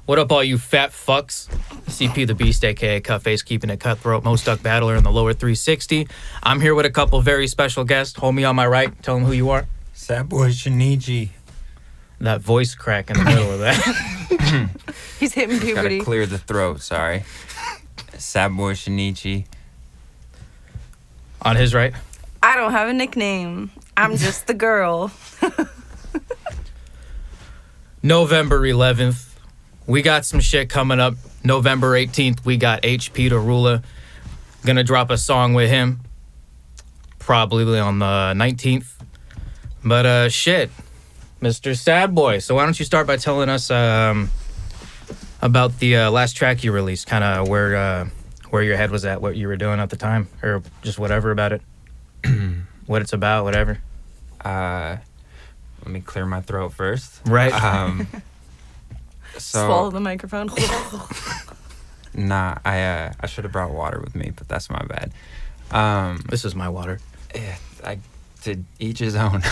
What up, all you fat fucks? CP the Beast, aka Cutface, keeping it cutthroat, most stuck battler in the lower 360. I'm here with a couple very special guests. Homie on my right, tell them who you are. SadBoi Shinichi. That voice crack in the middle of that. He's hitting puberty. Gotta clear the throat, sorry. SadBoi Shinichi. On his right. I don't have a nickname. I'm just the girl. November 11th. We got some shit coming up. November 18th, we got HP Tarula. Gonna drop a song with him. Probably on the 19th. But shit, Mr. SadBoi. So why don't you start by telling us about the last track you released, kind of where your head was at, what you were doing at the time, or just whatever about it. What it's about, whatever. Let me clear my throat first. Right. Swallow the microphone. Nah, I should have brought water with me, but that's my bad. This is my water. Yeah, to each his own.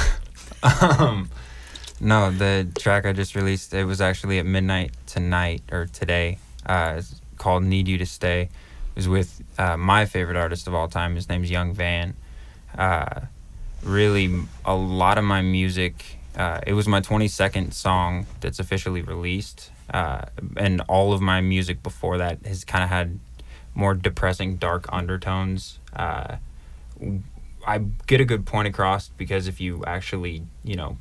No, the track I just released, it was actually at midnight tonight, or today. It's called Need You to Stay. It was with my favorite artist of all time. His name's Young Van. Really, a lot of my music, it was my 22nd song that's officially released. And all of my music before that has kind of had more depressing, dark undertones. I get a good point across because if you actually,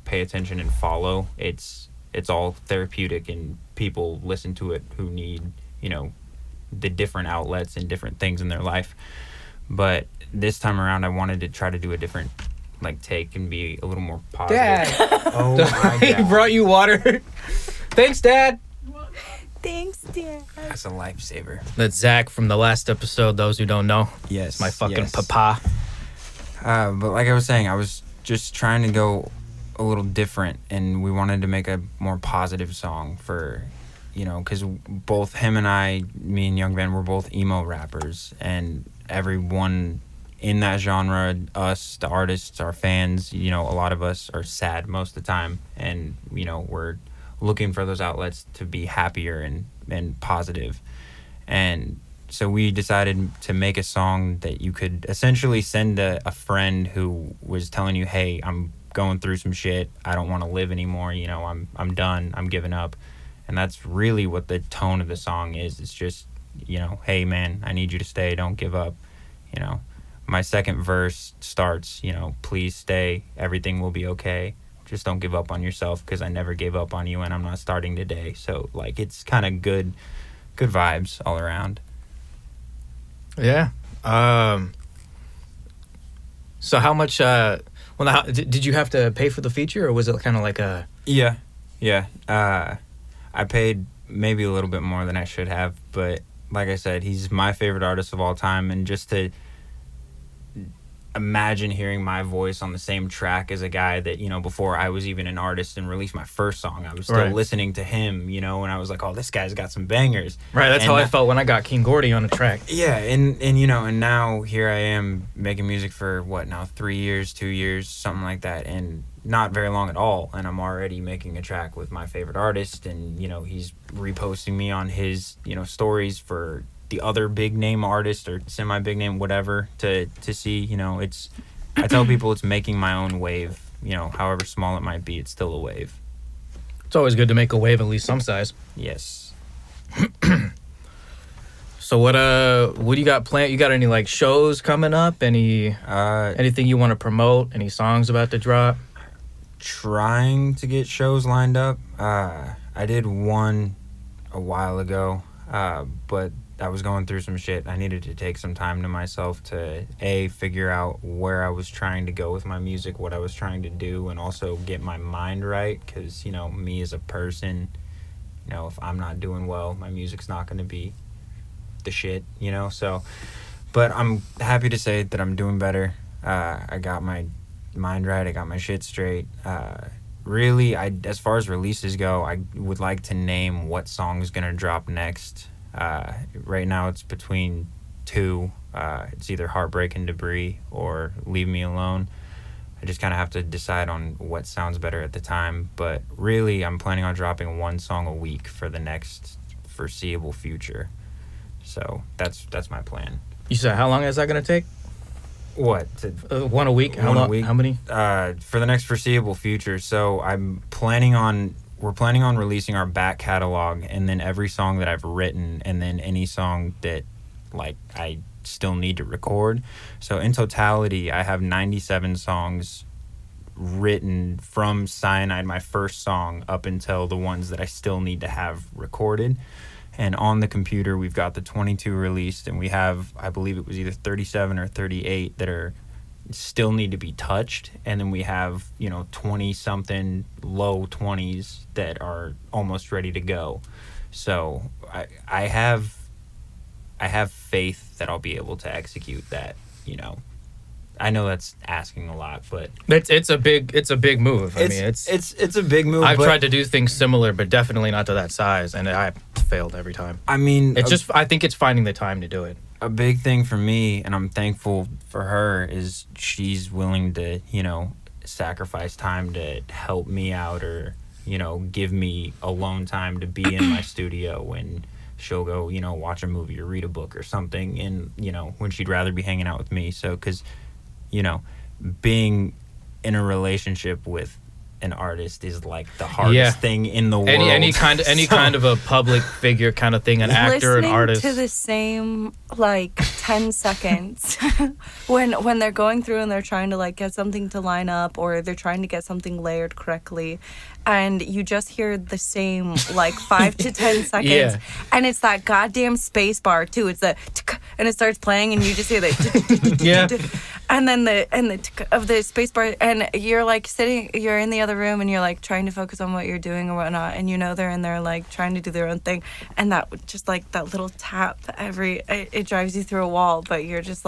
pay attention and follow, it's all therapeutic and people listen to it who need, the different outlets and different things in their life. But this time around, I wanted to try to do a different take and be a little more positive. Dad. Oh my He God. brought you water. Thanks, Dad. Thanks, Dad. That's a lifesaver. That's Zach from the last episode, those who don't know. Yes. My fucking yes. papa. But like I was saying, I was just trying to go a little different, and we wanted to make a more positive song for, because both him and I, me and Young Van, we're both emo rappers, and everyone in that genre, us, the artists, our fans, a lot of us are sad most of the time, and, we're looking for those outlets to be happier and positive. And so we decided to make a song that you could essentially send a friend who was telling you, hey, I'm going through some shit. I don't want to live anymore. I'm done. I'm giving up. And that's really what the tone of the song is. It's just, hey, man, I need you to stay. Don't give up. My second verse starts, please stay. Everything will be okay. Just don't give up on yourself because I never gave up on you and I'm not starting today. So, it's kind of good vibes all around. Yeah. So how much, did you have to pay for the feature, or was it kind of like a... Yeah. I paid maybe a little bit more than I should have, but like I said, he's my favorite artist of all time, and just to imagine hearing my voice on the same track as a guy that, before I was even an artist and released my first song, I was still listening to him, and I was like, oh, this guy's got some bangers. Right, that's how I felt when I got King Gordy on a track. Yeah, and now here I am making music for, 3 years, 2 years, something like that, and not very long at all, and I'm already making a track with my favorite artist, and, he's reposting me on his, stories for the other big name artist or semi big name, whatever, to see, I tell people it's making my own wave, however small it might be, it's still a wave. It's always good to make a wave at least some size. Yes. So what do you got planned? You got any shows coming up? Anything you want to promote? Any songs about to drop? Trying to get shows lined up. I did one a while ago, but I was going through some shit. I needed to take some time to myself to figure out where I was trying to go with my music, what I was trying to do, and also get my mind right, because me as a person, if I'm not doing well, my music's not going to be the shit, so. But I'm happy to say that I'm doing better. I got my mind right, I got my shit straight. Really, as far as releases go, I would like to name what song is gonna drop next. Right now it's between two. It's either Heartbreak and Debris or Leave Me Alone. I just kind of have to decide on what sounds better at the time. But really, I'm planning on dropping one song a week for the next foreseeable future. So that's my plan. You said how long is that gonna take? What? One a week. How One a long? week? How many? For the next foreseeable future. So we're planning on releasing our back catalog, and then every song that I've written, and then any song that like I still need to record. So in totality, I have 97 songs written from Cyanide, my first song, up until the ones that I still need to have recorded. And on the computer, we've got the 22 released, and we have, I believe it was either 37 or 38 that are still need to be touched. And then we have, 20 something low 20s that are almost ready to go. So I have faith that I'll be able to execute that. I know that's asking a lot, but It's a big move. I mean, it's a big move. I've tried to do things similar, but definitely not to that size, and I failed every time. I mean, I think it's finding the time to do it. A big thing for me, and I'm thankful for her, is she's willing to, sacrifice time to help me out, or, give me alone time to be in my studio when she'll go, watch a movie or read a book or something, and, when she'd rather be hanging out with me. So, because, being in a relationship with an artist is like the hardest thing in the world. Any kind of a public figure kind of thing, an actor, an artist. Listening to the same 10 seconds when they're going through and they're trying to get something to line up, or they're trying to get something layered correctly, and you just hear the same 5 to 10 seconds, and it's that goddamn space bar too. It's the and it starts playing, and you just hear the and then the of the space bar, and you're you're in the other room, and you're trying to focus on what you're doing or whatnot, and they're in there trying to do their own thing, and that just that little tap it drives you through a wall, but you're just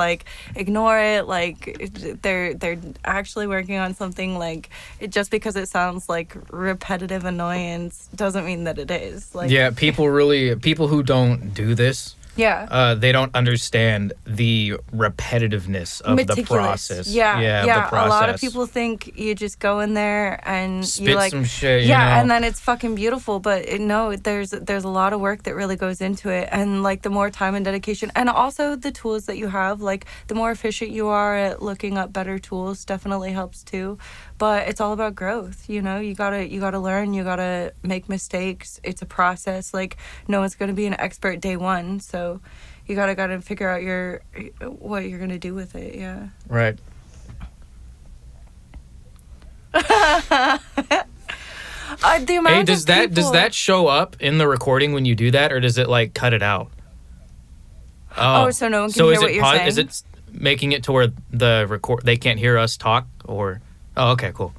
ignore it. They're actually working on something. Just because it sounds repetitive annoyance doesn't mean that it is. People who don't do this, they don't understand the repetitiveness of the process. The process. A lot of people think you just go in there and spit you some shit, and then it's fucking beautiful. But no, there's a lot of work that really goes into it, and the more time and dedication, and also the tools that you have, the more efficient you are at looking up better tools, definitely helps too. But it's all about growth. You gotta learn. You gotta make mistakes. It's a process. No one's gonna be an expert day one. So you gotta figure out what you're gonna do with it. Yeah. Right. The amount does that show up in the recording when you do that, or does it cut it out? So no one can hear what you're saying. Is it making it to where they can't hear us talk, or? Oh, okay, cool.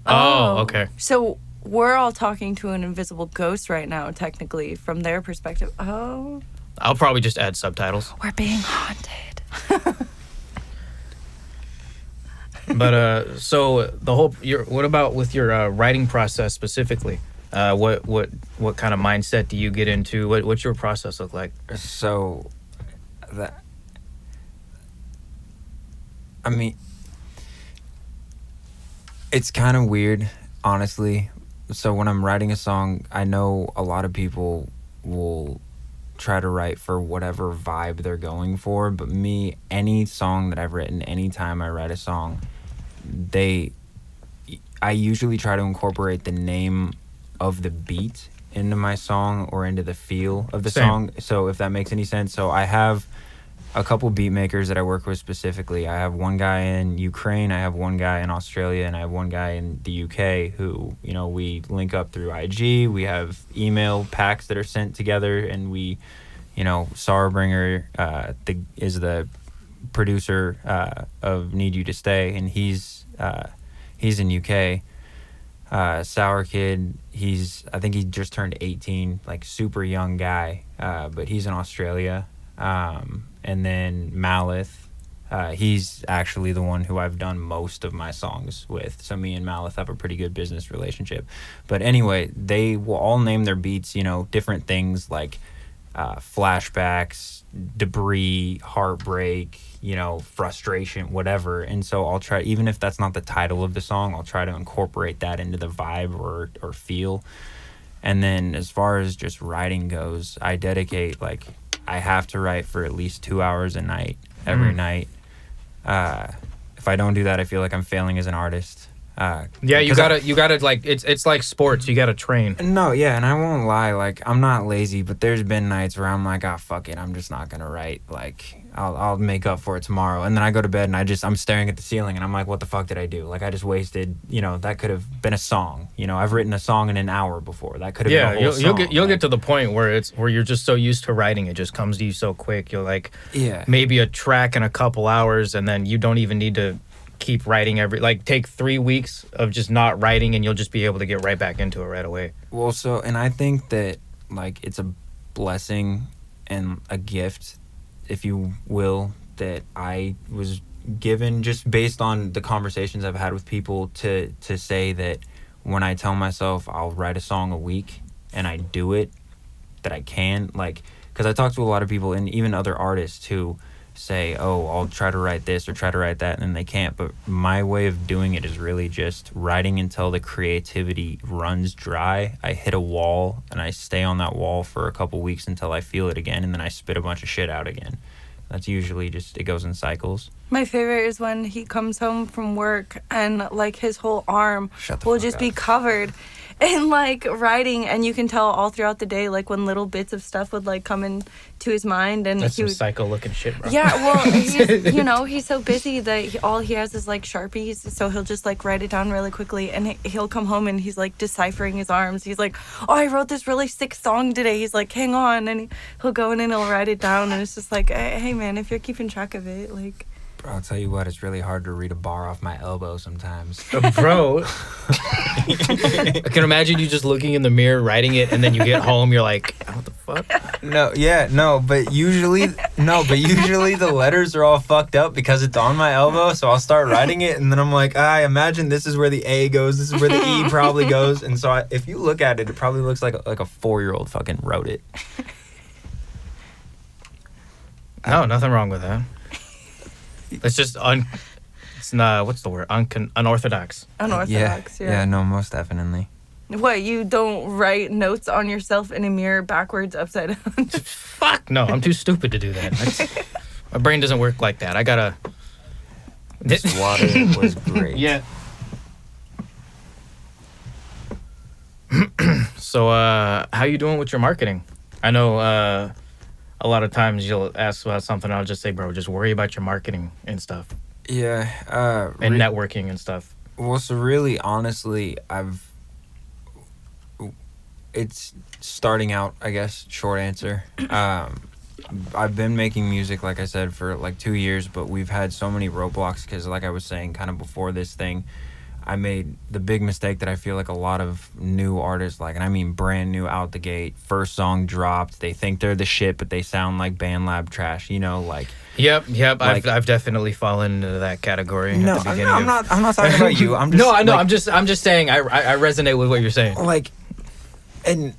Oh, okay. So we're all talking to an invisible ghost right now, technically, from their perspective. Oh. I'll probably just add subtitles. We're being haunted. But so what about with your writing process specifically? What kind of mindset do you get into? What's your process look like? So I mean, it's kind of weird, honestly. So when I'm writing a song, I know a lot of people will try to write for whatever vibe they're going for, but me, any song that I've written, anytime I write a song, I usually try to incorporate the name of the beat into my song or into the feel of the song. So if that makes any sense. So I have a couple beat makers that I work with specifically. I have one guy in Ukraine, I have one guy in Australia, and I have one guy in the UK who, we link up through IG. We have email packs that are sent together, and we, Sarbringer is the producer of Need You to Stay, and he's in UK. Sour Kid, I think he just turned 18, super young guy, but he's in Australia. And then Malith, he's actually the one who I've done most of my songs with. So me and Malith have a pretty good business relationship. But anyway, they will all name their beats, different things like flashbacks, debris, heartbreak, frustration, whatever. And so I'll try, even if that's not the title of the song, I'll try to incorporate that into the vibe or feel. And then as far as just writing goes, I dedicate, like, I have to write for at least 2 hours a night, every night. If I don't do that, I feel like I'm failing as an artist. Yeah, you gotta like, it's like sports. You gotta train. No, yeah, and I won't lie, like, I'm not lazy, but there's been nights where I'm like, fuck it, I'm just not gonna write. Like, I'll make up for it tomorrow. And then I go to bed and I'm staring at the ceiling and I'm like, what the fuck did I do? Like, I just wasted, that could have been a song. I've written a song in an hour before. That could have been a whole song. You'll get to the point where you're just so used to writing, it just comes to you so quick. You're like, maybe a track in a couple hours, and then you don't even need to keep writing take 3 weeks of just not writing, and you'll just be able to get right back into it right away. Well, and I think that, like, it's a blessing and a gift, if you will, that I was given just based on the conversations I've had with people to say that when I tell myself I'll write a song a week and I do it, that I can, like, because I talk to a lot of people and even other artists who say, oh, I'll try to write this or try to write that, and then they can't. But my way of doing it is really just writing until the creativity runs dry. I hit a wall and I stay on that wall for a couple weeks until I feel it again, and then I spit a bunch of shit out again. That's usually just, it goes in cycles. My favorite is when he comes home from work and, like, his whole arm will just be covered in, like, writing, and you can tell all throughout the day, like, when little bits of stuff would, like, come into his mind, and that's some psycho-looking shit, bro. Yeah, well, he's so busy that all he has is, like, Sharpies, so he'll just, like, write it down really quickly, and he'll come home and he's, like, deciphering his arms. He's like, oh, I wrote this really sick song today. He's like, hang on, and he'll go in and he'll write it down, and it's just like, hey, man, if you're keeping track of it, like... Bro, I'll tell you what, it's really hard to read a bar off my elbow sometimes. Bro, I can imagine you just looking in the mirror, writing it, and then you get home, you're like, what the fuck? But usually the letters are all fucked up because it's on my elbow, so I'll start writing it, and then I'm like, I imagine this is where the A goes, this is where the E probably goes, and so if you look at it, it probably looks like a 4-year-old fucking wrote it. No, nothing wrong with that. It's just it's not, what's the word? Unorthodox. Unorthodox, yeah. Yeah, no, most definitely. What, you don't write notes on yourself in a mirror backwards, upside down? Fuck no, I'm too stupid to do that. My brain doesn't work like that. I gotta... This water was great. Yeah. So, how you doing with your marketing? I know, a lot of times you'll ask about something, I'll just say, bro, just worry about your marketing and stuff. Yeah. And networking and stuff. Well, so really, honestly, it's starting out, I guess, short answer. I've been making music, like I said, for like 2 years, but we've had so many roadblocks because, like I was saying, kind of before this thing, I made the big mistake that I feel like a lot of new artists, like, and I mean brand new out the gate, first song dropped, they think they're the shit, but they sound like BandLab trash, like. Yep. Like, I've definitely fallen into that category. No, at the beginning I'm not talking about you. I'm just, no, I know. like, I'm just saying. I resonate with what you're saying. Like, and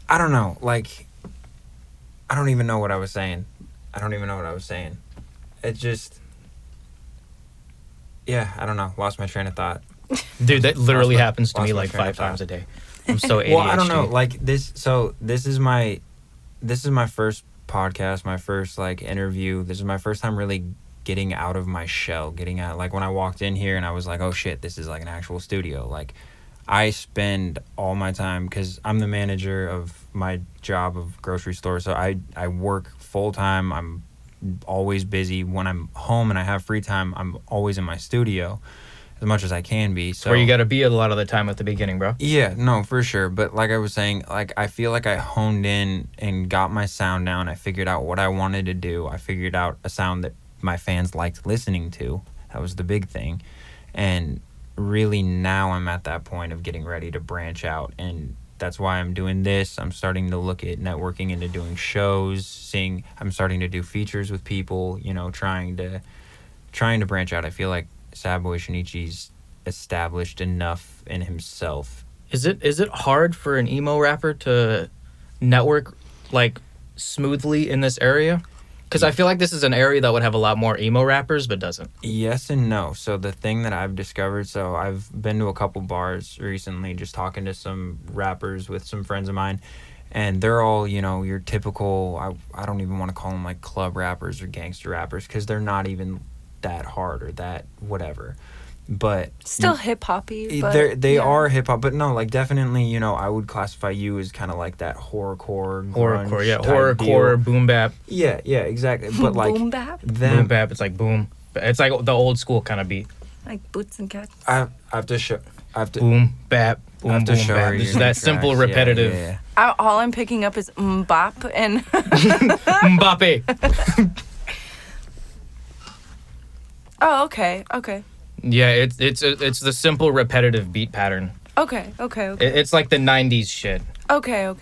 I don't know. Like, I don't even know what I was saying. It just. Yeah, I don't know. Lost my train of thought. Dude, that literally happens to me like 5 times a day. I'm so ADHD. Well, I don't know. Like this. So this is my first podcast, my first like interview. This is my first time really getting out of my shell. Getting out. Like when I walked in here and I was like, oh shit, this is like an actual studio. Like I spend all my time because I'm the manager of my job of grocery store. So I work full time. I'm always busy. When I'm home and I have free time, I'm always in my studio as much as I can be. So where you got to be a lot of the time at the beginning, bro. Yeah, no, for sure. But like I was saying, like I feel like I honed in and got my sound down. I figured out what I wanted to do. I figured out a sound that my fans liked listening to. That was the big thing. And really now I'm at that point of getting ready to branch out, and that's why I'm doing this. I'm starting to look at networking into doing shows, I'm starting to do features with people, trying to branch out. I feel like SadBoi Shinichi's established enough in himself. Is it hard for an emo rapper to network like smoothly in this area? Because I feel like this is an area that would have a lot more emo rappers, but doesn't. Yes and no. So the thing that I've discovered, so I've been to a couple bars recently, just talking to some rappers with some friends of mine, and they're all, you know, your typical, I don't even want to call them like club rappers or gangster rappers, because they're not even that hard or that whatever. But Still hip hoppy. They are hip hop, but no, like definitely, you know, I would classify you as kind of like that horrorcore, horrorcore, boom bap. Yeah, exactly. But like boom bap. Boom bap. It's like boom. It's like the old school kind of beat. Like Boots and Cats. I have to show. I have to Boom bap. Boom boom bap. It's that simple, repetitive. Yeah. All I'm picking up is bop and Mbappe. Oh, okay. Yeah, it's the simple, repetitive beat pattern. Okay. It's like the '90s shit. Okay.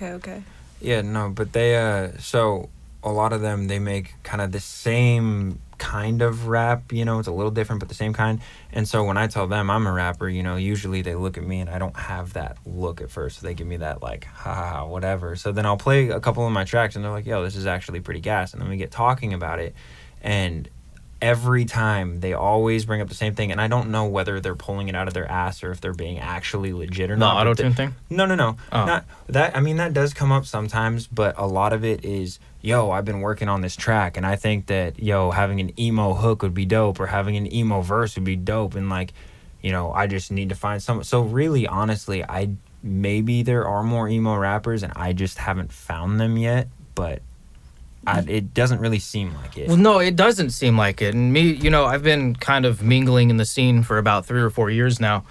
Yeah, no, but they so a lot of them, they make kind of the same kind of rap, you know, it's a little different but the same kind. And so when I tell them I'm a rapper, you know, usually they look at me and I don't have that look at first. So they give me that like ha whatever. So then I'll play a couple of my tracks and they're like, yo, this is actually pretty gas. And then we get talking about it, and every time they always bring up the same thing, and I don't know whether they're pulling it out of their ass or if they're being actually legit or not. The auto-tune thing? No. Oh. Not that. I mean, that does come up sometimes, but a lot of it is, yo, I've been working on this track, and I think that, yo, having an emo hook would be dope, or having an emo verse would be dope, and like, you know, I just need to find some. So really, honestly, maybe there are more emo rappers, and I just haven't found them yet, but it doesn't really seem like it. Well, no, it doesn't seem like it. And me, you know, I've been kind of mingling in the scene for about 3 or 4 years now.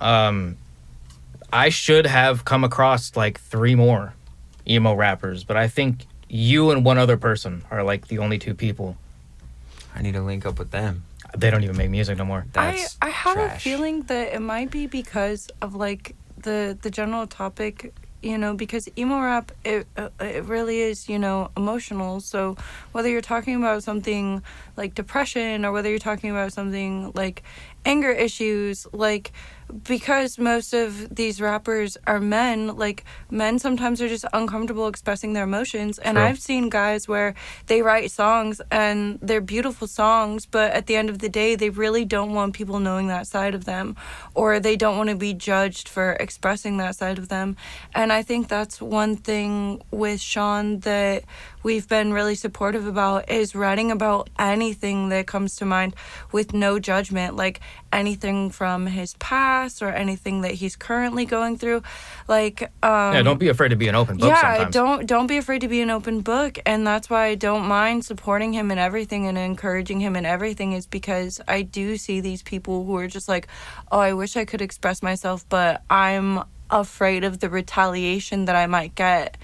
I should have come across like 3 more emo rappers, but I think you and one other person are like the only 2 people. I need to link up with them. They don't even make music no more. That's I have trash. a feeling that it might be because of like the general topic, you know, because emo rap, it really is, you know, emotional. So whether you're talking about something like depression or whether you're talking about something like anger issues, like, because most of these rappers are men, like, men sometimes are just uncomfortable expressing their emotions. And True. I've seen guys where they write songs and they're beautiful songs, but at the end of the day, they really don't want people knowing that side of them, or they don't want to be judged for expressing that side of them. And I think that's one thing with Sean that we've been really supportive about, is writing about anything that comes to mind with no judgment, like anything from his past or anything that he's currently going through. Like Yeah, don't be afraid to be an open book sometimes. don't be afraid to be an open book. And that's why I don't mind supporting him in everything and encouraging him in everything, is because I do see these people who are just like, oh, I wish I could express myself, but I'm afraid of the retaliation that I might get.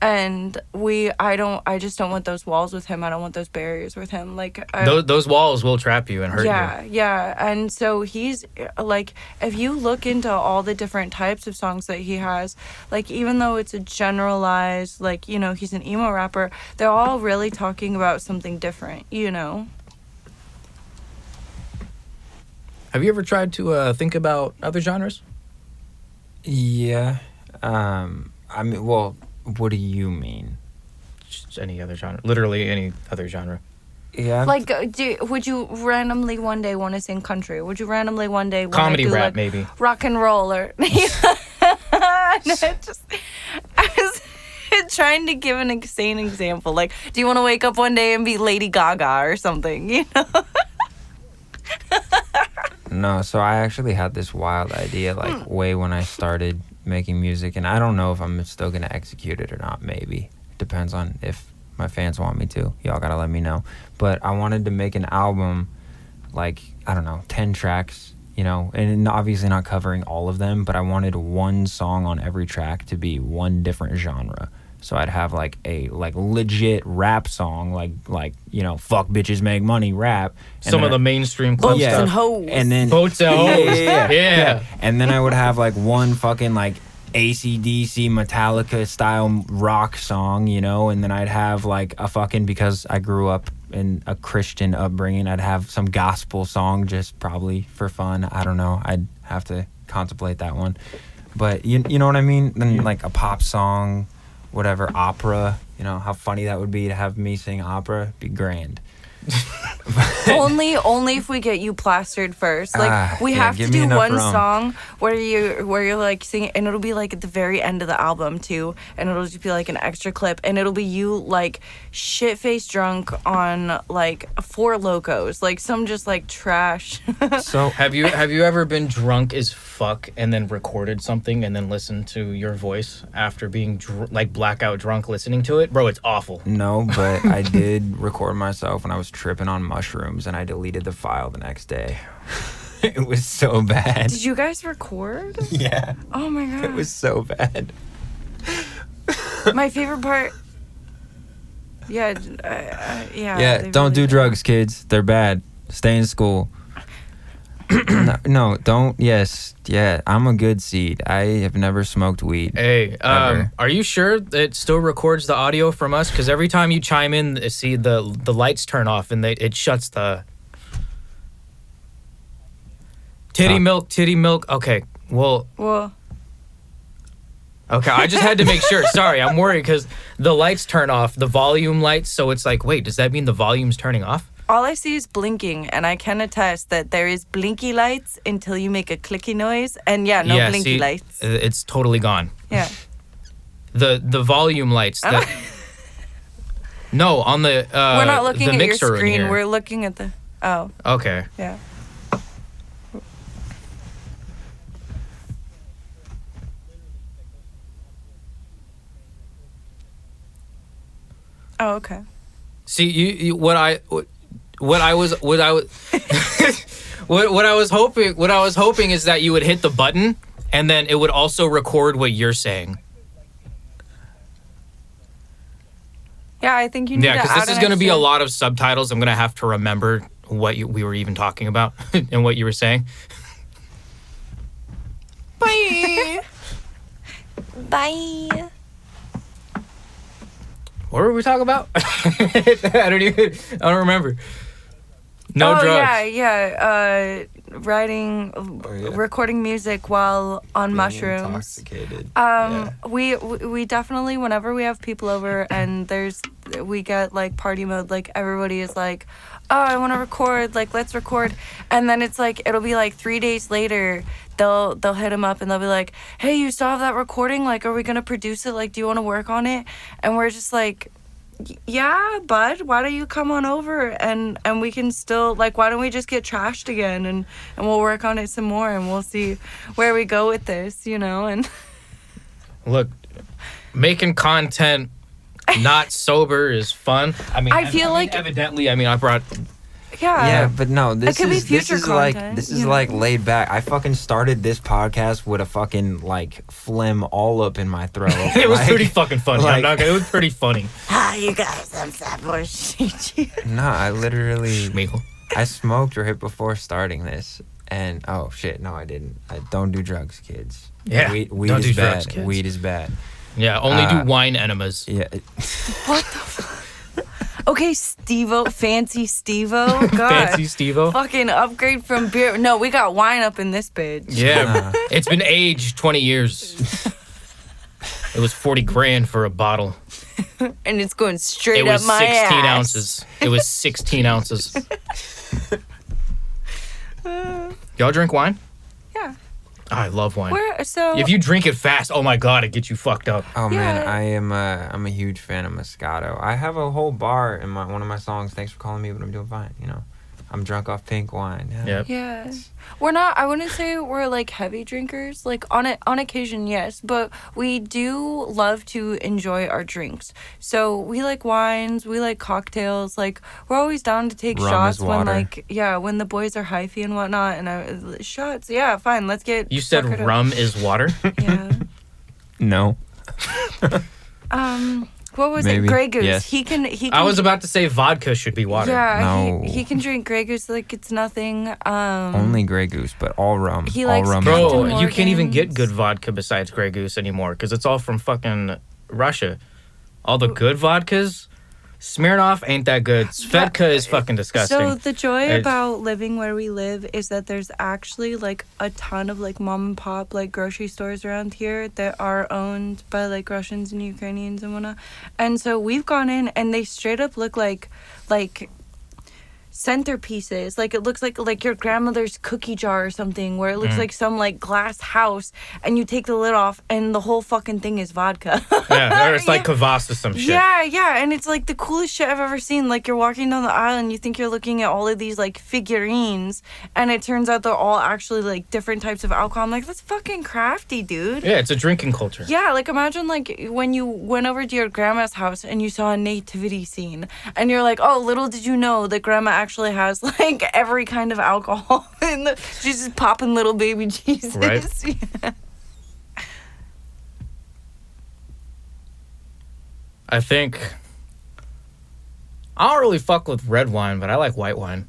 And I just don't want those walls with him. I don't want those barriers with him. Like, those walls will trap you and hurt you. Yeah. And so he's like, if you look into all the different types of songs that he has, like, even though it's a generalized, like, you know, he's an emo rapper, they're all really talking about something different, you know? Have you ever tried to think about other genres? Yeah. I mean, well, what do you mean? Just any other genre. Literally any other genre. Yeah. Like, would you randomly one day want to sing country? Would you randomly one day want Comedy to do, rap, like, maybe. rock and roll? Or I was trying to give an insane example. Like, do you want to wake up one day and be Lady Gaga or something, you know? No, so I actually had this wild idea, like, way when I started making music, and I don't know if I'm still gonna execute it or not. Maybe depends on if my fans want me to. Y'all gotta let me know. But I wanted to make an album, like, I don't know, 10 tracks, you know, and obviously not covering all of them, but I wanted one song on every track to be one different genre. So I'd have like a legit rap song, like you know, fuck bitches make money rap. And Some of the mainstream club Boats stuff. and hoes. And then Boats and hoes. Yeah. And then I would have like one fucking like AC/DC Metallica style rock song, you know, and then I'd have like a fucking, because I grew up in a Christian upbringing, I'd have some gospel song just probably for fun. I don't know. I'd have to contemplate that one. But you know what I mean? Then like a pop song whatever opera. You know how funny that would be to have me sing opera. It'd be grand. only if we get you plastered first. Like we have to give me do enough one rum. song where you're like singing, and it'll be like at the very end of the album too, and it'll just be like an extra clip, and it'll be you like shit-faced drunk on like 4 Locos, like some just like trash. So Have you ever been drunk as fuck and then recorded something and then listened to your voice after being like blackout drunk listening to it? Bro, it's awful. no, but I did record myself when I was tripping on mushrooms, and I deleted the file the next day. It was so bad. Did you guys record? Yeah, Oh my god. it was so bad. My favorite part. Yeah, Yeah, they don't really do drugs, kids. They're bad. Stay in school. No, don't. Yes, yeah. I'm a good seed. I have never smoked weed. Hey, Ever. are you sure it still records the audio from us? Because every time you chime in, see the lights turn off and it shuts the titty milk. Okay, well, okay. I just had to make sure. Sorry, I'm worried because the lights turn off, the volume lights. So it's like, wait, does that mean the volume's turning off? all I see is blinking, and I can attest that there is blinky lights until you make a clicky noise, and no blinky see, lights. It's totally gone. Yeah. The volume lights. No, on the We're not looking the at your mixer in screen. here. We're looking at the. Oh, Okay. yeah. Oh, okay. See, you what I was what I was hoping is that you would hit the button and then it would also record what you're saying. Yeah, I think you need Yeah, to because add this is an going to be a extra- lot of subtitles. I'm going to have to remember what we were even talking about and what you were saying. Bye. Bye. What were we talking about? I don't remember. No drugs. Yeah. Writing, yeah. recording music while on Being mushrooms. intoxicated. We definitely, whenever we have people over and we get like party mode, like everybody is like, oh, I want to record, like let's record, and then it's like it'll be like 3 days later they'll hit him up and they'll be like, hey, you still have that recording, like are we gonna produce it, like do you want to work on it? And we're just like, yeah, bud, why don't you come on over and we can still, like, why don't we just get trashed again and we'll work on it some more and we'll see where we go with this, and Look, making content not sober is fun. I feel like- evidently, I brought. Yeah, but no, this could be is future like content, this you is know? like laid back. I fucking started this podcast with a fucking like phlegm all up in my throat. It was Like- pretty fucking funny. like- It was pretty funny. hi, you guys, I'm SadBoi Shinichi. No, I literally Schmeagle. I smoked right before starting this, and oh shit, no, I didn't. Don't do drugs, kids. Yeah, weed don't is do bad. drugs, kids. Weed is bad. Yeah, only do wine enemas. Yeah, What the fuck? Okay, Steve-O, fancy Steve-O. God. Fancy Steve-O. Fucking upgrade from beer. No, we got wine up in this bitch. Yeah, it's been aged 20 years. It was 40 grand for a bottle. And it's going straight It up was my 16 ass. ounces. It was 16 ounces. Y'all drink wine? Yeah. I love wine. So If you drink it fast, oh my god, it gets you fucked up. oh man, Yeah. I'm a huge fan of Moscato. I have a whole bar in one of my songs. Thanks for calling me, but I'm doing fine. I'm drunk off pink wine. Yep. Yeah. We're not, I wouldn't say we're like heavy drinkers. Like on occasion, yes, but we do love to enjoy our drinks. So we like wines, we like cocktails. Like we're always down to take Rum shots is when water. when the boys are hyphy and whatnot. And shots, yeah, fine. Let's get. You said fuckered up. rum is water? Yeah. No. What was Maybe. it? Grey Goose. Yes. He can. I was about to say vodka should be water. Yeah, No. he can drink Grey Goose like it's nothing. Only Grey Goose, but all rum. He all likes rum. Captain Bro, you can't even get Morgan's. good vodka besides Grey Goose anymore because it's all from fucking Russia. All the good vodkas, Smirnoff ain't that good. Svedka is fucking disgusting. So the joy about living where we live is that there's actually like a ton of like mom and pop like grocery stores around here that are owned by like Russians and Ukrainians and whatnot. And so we've gone in and they straight up look like centerpieces. Like it looks like your grandmother's cookie jar or something, where it looks like some like glass house, and you take the lid off and the whole fucking thing is vodka. Yeah, or it's like kvass or some shit. Yeah, and it's like the coolest shit I've ever seen. Like you're walking down the aisle and you think you're looking at all of these like figurines, and it turns out they're all actually like different types of alcohol. I'm like, that's fucking crafty, dude. Yeah, it's a drinking culture. Yeah, like imagine like when you went over to your grandma's house and you saw a nativity scene, and you're like, oh, little did you know that grandma actually has like every kind of alcohol in the, she's just popping little baby Jesus. Right. Yeah. I think I don't really fuck with red wine, but I like white wine.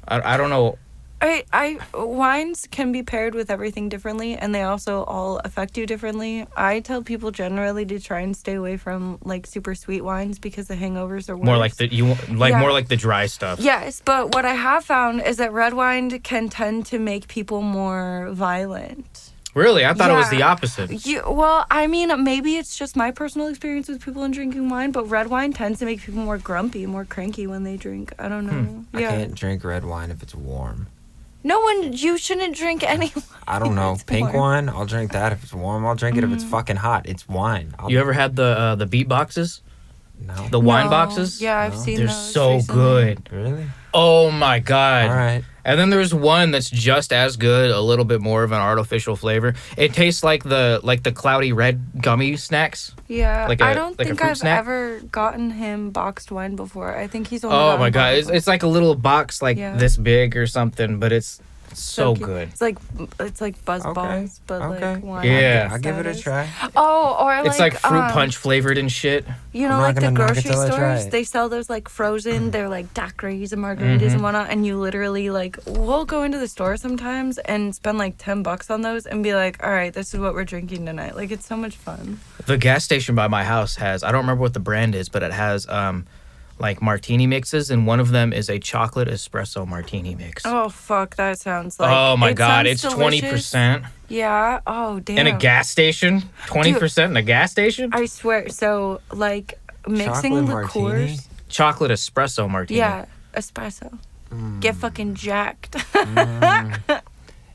I don't know. I wines can be paired with everything differently, and they also all affect you differently. I tell people generally to try and stay away from like super sweet wines because the hangovers are worse. More like more like the dry stuff. Yes, but what I have found is that red wine can tend to make people more violent. Really? I thought it was the Yeah. opposite. Well, I mean, maybe it's just my personal experience with people and drinking wine, but red wine tends to make people more grumpy, more cranky when they drink. I don't know. Yeah. I can't drink red wine if it's warm. No one, you shouldn't drink any wine. I don't know. It's Pink warm. wine, I'll drink that if it's warm. I'll drink it if it's fucking hot. It's wine. You ever had the beat boxes? No. The wine No. boxes? Yeah, I've No. seen They're those so recently. good. Really? Oh my god. All right. And then there's one that's just as good, a little bit more of an artificial flavor. It tastes like the cloudy red gummy snacks. Yeah, Like I a- don't like a think fruit I've snack? ever gotten him boxed wine before. I think he's only Oh gotten my god, bottled it's like a little box like Yeah. this big or something, but it's so cute. good. It's like buzz Okay, balls, but okay. like wine. Yeah. I'll give it a status. try. Oh, or It's like fruit punch flavored and shit. You I'm know, not like the gonna knock it grocery till I try stores, it. they sell those like frozen. They're like daiquiris and margaritas and whatnot, and you literally like we'll go into the store sometimes and spend like $10 on those and be like, all right, this is what we're drinking tonight. Like it's so much fun. The gas station by my house has, I don't remember what the brand is, but it has like martini mixes, and one of them is a chocolate espresso martini mix. Oh fuck, that sounds like. Oh my it god, sounds it's delicious. 20%. Yeah. Oh damn. In a gas station? 20% in a gas station? I swear. So like mixing Chocolate liqueurs. martini? Chocolate espresso martini. Yeah, espresso. Get fucking jacked.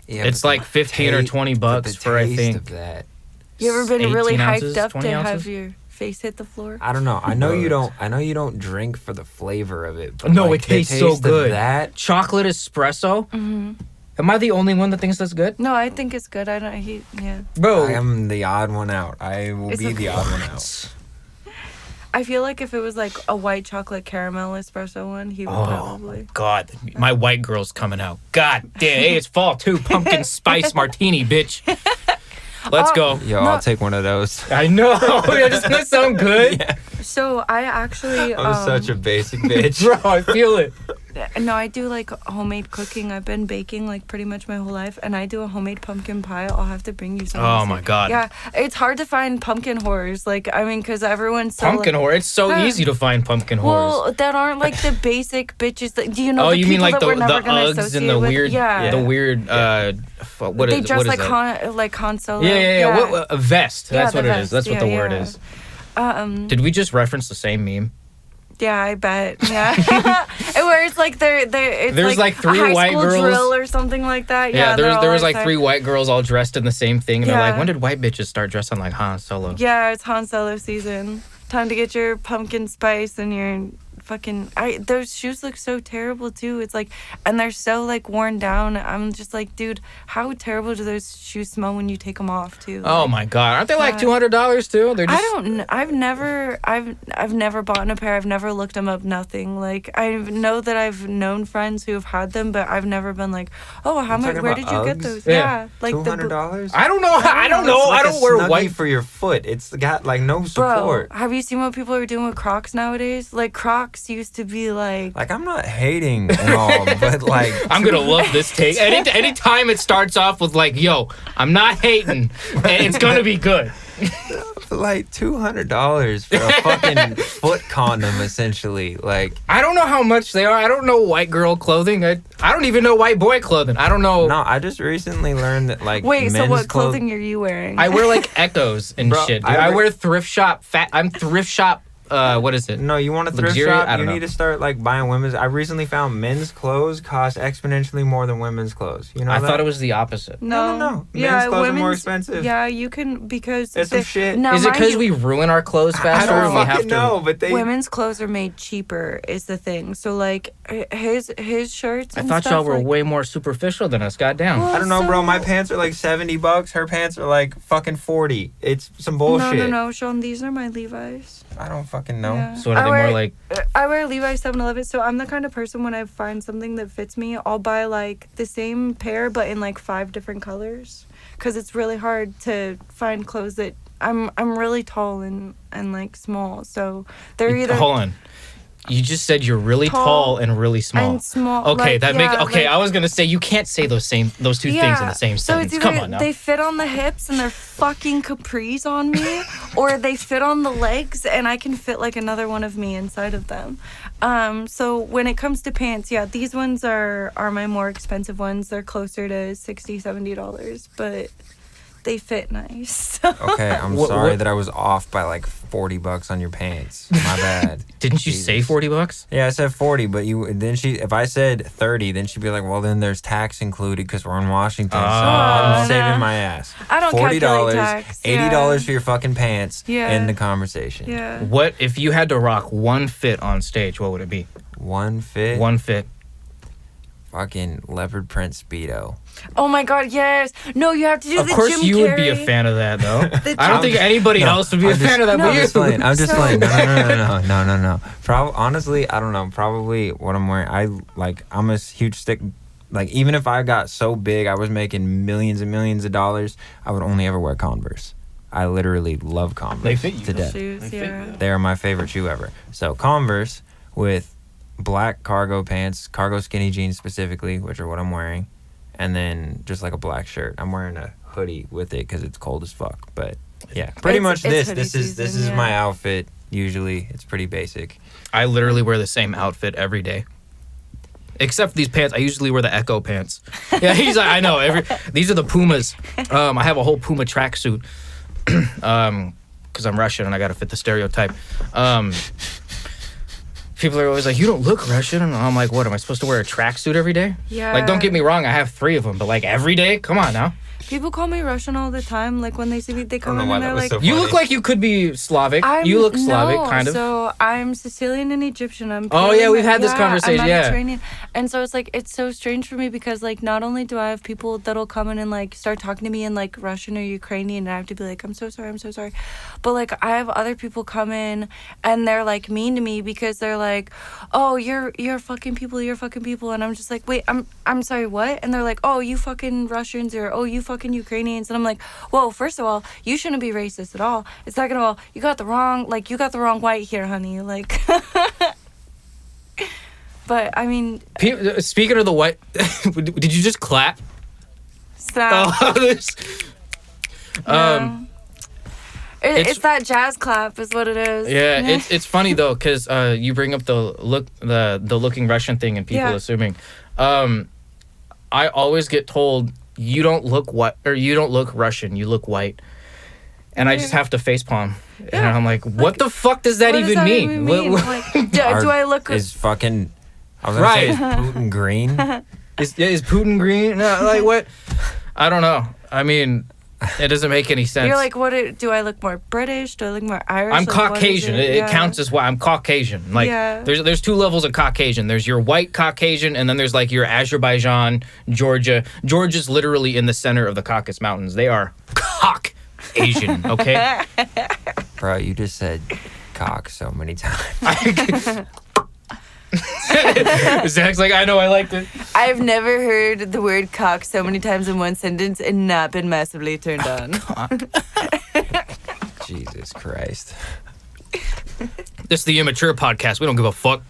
Yeah, It's but like the 15 or ta- 20 but bucks the for, I taste think. of that. You ever been 18 really ounces, hyped up 20 to ounces? have your face hit the floor? I don't know. I know you Gross. don't. I know you don't drink for the flavor of it. But No, like, it the tastes so taste of good. That Chocolate espresso? Mm-hmm. Am I the only one that thinks that's good? No, I think it's good. I don't. Yeah. Bro. I am the odd one out. I will It's be okay. the odd one out. I feel like if it was like a white chocolate caramel espresso one, he would Oh probably. my god, my white girl's coming out. God damn, hey, it's fall too. Pumpkin spice martini, bitch. Let's go. Yo, No. I'll take one of those. I know. Doesn't that sound good? So I actually. I'm such a basic bitch. Bro, I feel it. No, I do like homemade cooking. I've been baking like pretty much my whole life, and I do a homemade pumpkin pie. I'll have to bring you some. Oh my god. Yeah, it's hard to find pumpkin whores. Like I mean, because everyone's so, Pumpkin like, whore. It's so Huh. easy to find pumpkin whores. Well, that aren't like the basic bitches that do you know? Oh, the you mean people like that the we're never gonna Uggs associate and the with? weird, Yeah. the weird. What They is dress what is like that? like Han Solo. Yeah. What, a vest. Yeah, That's what the it is. vest. That's what the Yeah, word yeah. is. Did we just reference the same meme? Yeah, I bet. Yeah, where it's like it's There's like three a high white school girls. drill or something like that. Yeah, they're all there was like outside. 3 white girls all dressed in the same thing, and they're like, Yeah. when did white bitches start dressing like Han Solo? Yeah, it's Han Solo season. Time to get your pumpkin spice and your fucking. Those shoes look so terrible too. It's like, and they're so like worn down. I'm just like, dude, how terrible do those shoes smell when you take them off too? Oh my god, aren't they like Yeah. $200 too? They're just. I don't. I've never bought a pair. I've never looked them up. Nothing. Like I know that I've known friends who have had them, but I've never been like, oh, how much? talking Where about did you get Uggs? those? Yeah. Like $200. I don't know. I don't know. I don't wear white. for your foot. It's got like no Bro, support. have you seen what people are doing with Crocs nowadays? Like Crocs used to be like. Like I'm not hating and all, but like I'm gonna love this take. Anytime it starts off with like, "Yo, I'm not hating," and it's gonna be good. Like $200 for a fucking foot condom, essentially. Like, I don't know how much they are. I don't know white girl clothing. I don't even know white boy clothing. I don't know. no, I just recently learned that like. Wait, so men's what clothing are you wearing? I wear like Echoes and Bro, shit. Dude. I I wear thrift shop. I'm thrift shop. What is it? No, you want a thrift Luxurious? shop? I You don't know. need to start like buying women's. I recently found men's clothes cost exponentially more than women's clothes. You know I that? thought it was the opposite. No. Men's clothes are more expensive. Yeah, you can because It's some shit. Now, Is it mind because you, we ruin our clothes I faster don't and we have fucking to? know, but they. women's clothes are made cheaper is the thing. So like his shirts. I and thought stuff, y'all were like, way more superficial than us. Goddamn. Well, I don't know, bro. so- My pants are like $70. Her pants are like fucking 40. It's some bullshit. No, Sean. These are my Levi's. I don't fucking know. Yeah. So what are they more like? I wear Levi's 711, so I'm the kind of person when I find something that fits me, I'll buy like the same pair but in like 5 different colors, because it's really hard to find clothes that I'm really tall and like small, so they're either Hold on. You just said you're really tall and really small. and small. Okay, like, that yeah, makes okay. like- I was gonna say you can't say those two things in the same so sentence. it's Come either on now. they fit on the hips and they're fucking capris on me, or they fit on the legs and I can fit like another one of me inside of them. So when it comes to pants, yeah, these ones are my more expensive ones. They're closer to $60-$70, but they fit nice. Okay, I'm What- sorry what- that I was off by like $40 on your pants. My bad. Didn't you say Jesus. $40? Yeah, I said 40, but if I said 30, then she'd be like, well, then there's tax included because we're in Washington. So I'm Oh, saving no. my ass. I don't calculate $40, tax. $80 for your fucking pants. Yeah. End the conversation. Yeah. What if you had to rock one fit on stage? What would it be? One fit. One fit. Fucking leopard print Speedo. Oh my God, yes. No, you have to do Of the course, Jim you would be a Carrey. fan of that, though. I don't Jim- think anybody No, else would be a I'm fan of that, No, but I'm you. just playing. I'm just So- playing. No. Honestly, I don't know. Probably what I'm wearing. I'm a huge stick. Like, even if I got so big, I was making millions and millions of dollars, I would only ever wear Converse. I literally love Converse They fit you. to death. Shoes, yeah. They are my favorite shoe ever. So Converse with black cargo pants, cargo skinny jeans specifically, which are what I'm wearing, and then just like a black shirt. I'm wearing a hoodie with it because it's cold as fuck. But yeah, pretty It's- much it's this. hoodie This is season, yeah. my outfit. Usually, it's pretty basic. I literally wear the same outfit every day. Except for these pants, I usually wear the Echo pants. Yeah, he's like, I know. These are the Pumas. I have a whole Puma tracksuit. Because I'm Russian and I gotta fit the stereotype. People are always like, you don't look Russian. And I'm like, what, am I supposed to wear a tracksuit every day? Yeah. Like, don't get me wrong, I have 3 of them, but like every day? Come on now. People call me Russian all the time. Like when they see me, they come know in why and that they're was like, so You funny. look like you could be Slavic. I'm, You look Slavic, no, kind of. So I'm Sicilian and Egyptian. Oh, yeah, we've had this conversation, I'm yeah. Mediterranean. And so it's like, it's so strange for me because like not only do I have people that'll come in and like start talking to me in like Russian or Ukrainian and I have to be like, I'm so sorry. But like I have other people come in and they're like mean to me because they're like, oh, you're fucking people. And I'm just like, wait, I'm sorry, what? And they're like, oh, you fucking Russians or oh, you fucking Ukrainians. And I'm like, whoa, first of all, you shouldn't be racist at all. Second of all, you got the wrong white here, honey. Like, but I mean, Speaking of the white, did you just clap? stop. Oh, this. Yeah. it's- It's that jazz clap is what it is. Yeah, it's funny though, cause you bring up the looking Russian thing and people Yeah. assuming. I always get told you don't look you don't look Russian, you look white, and I just have to facepalm, and I'm like, what the fuck does that What even does that mean? even What- mean? what- Like, do I look? Is fucking. I was gonna say, Right. is Putin green? is Putin green? No, like what? I don't know. I mean, it doesn't make any sense. You're like, do I look more British? Do I look more Irish? I'm Like, what is Caucasian. It Yeah. counts as why I'm Caucasian. Like Yeah. there's 2 levels of Caucasian. There's your white Caucasian, and then there's like your Azerbaijan, Georgia. Georgia's literally in the center of the Caucasus Mountains. They are Asian. Okay. Bro, you just said cock so many times. Zach's like, I know, I liked it. I've never heard the word cock so many times in one sentence and not been massively turned on. Jesus Christ. This is the Immature Podcast. We don't give a fuck.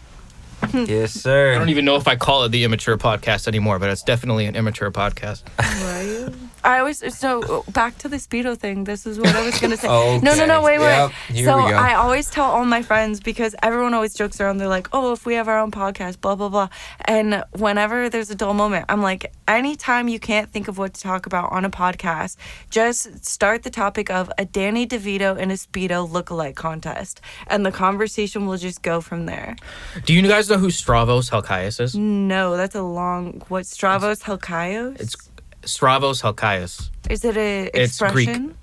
Yes, sir. I don't even know if I call it the Immature Podcast anymore, but it's definitely an immature podcast. Who are you? I always so back to the Speedo thing. This is what I was gonna say. Okay. No, wait. Yep, here So we go. I always tell all my friends because everyone always jokes around. They're like, "Oh, if we have our own podcast, blah blah blah." And whenever there's a dull moment, I'm like, anytime you can't think of what to talk about on a podcast, just start the topic of a Danny DeVito and a Speedo lookalike contest, and the conversation will just go from there. Do you guys know who Stravos Halkias is? No, that's a long. What Stravos Halkios? It's Stravos Halkias. Is it a It's Greek. expression?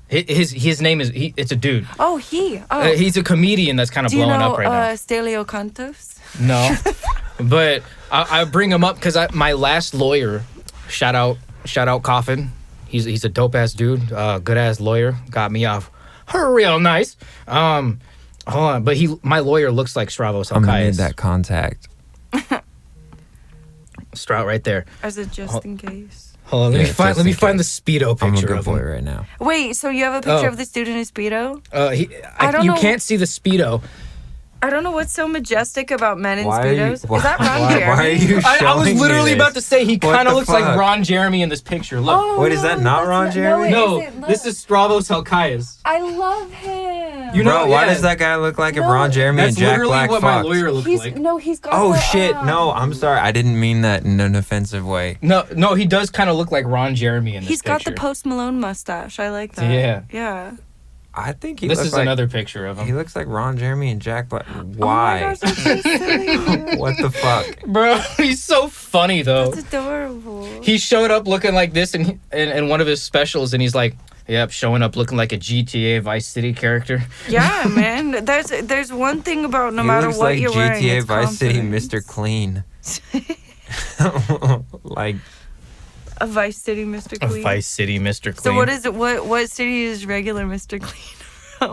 His name is it's a dude. Oh, He's a comedian that's kind of Do you blowing know up right now. Stelio Cantos? No, but I bring him up because my last lawyer, shout out Coffin. He's a dope ass dude, good ass lawyer. Got me off real nice. Hold on, but my lawyer looks like Stravos I'm gonna need Halkias. that contact. Strout right there. As a just in case. Hold on, Yeah, let me just find in the Speedo I'm a picture good of boy him. right now. Wait, so you have a picture Oh. of the student in Speedo? I don't you know- can't see the Speedo. I don't know what's so majestic about men in Why are you- Speedos. Is that Ron why Jeremy? are you I was showing me literally this? about to say he What kind of the looks like fuck? Ron Jeremy in this picture. Look. Oh, Wait, is that not that's Ron Jeremy? No, isn't. this is Stravos Halkias. I love him. You know, Bro, why yeah. does that guy look like if No, Ron Jeremy That's and Jack literally Black what my fucked? lawyer looked He's like. he's got Oh the, shit! No, I'm sorry. I didn't mean that in an offensive way. No, he does kind of look like Ron Jeremy in this He's picture. got the Post Malone mustache. I like that. Yeah. Yeah. I think he This looks is like another picture of he him. looks like Ron Jeremy and Jack Black. Oh my Why? gosh, that's so silly. What the fuck? Bro, he's so funny though. That's adorable. He showed up looking like this in one of his specials, and he's like, "Yep, showing up looking like a GTA Vice City character." Yeah, man. There's one thing about no he matter looks what like you're wearing, GTA it's Vice City, confidence. Mr. Clean. Like A Vice City Mr. A Clean. Vice City, Mr. Clean. So what is it? What city is regular Mr. Clean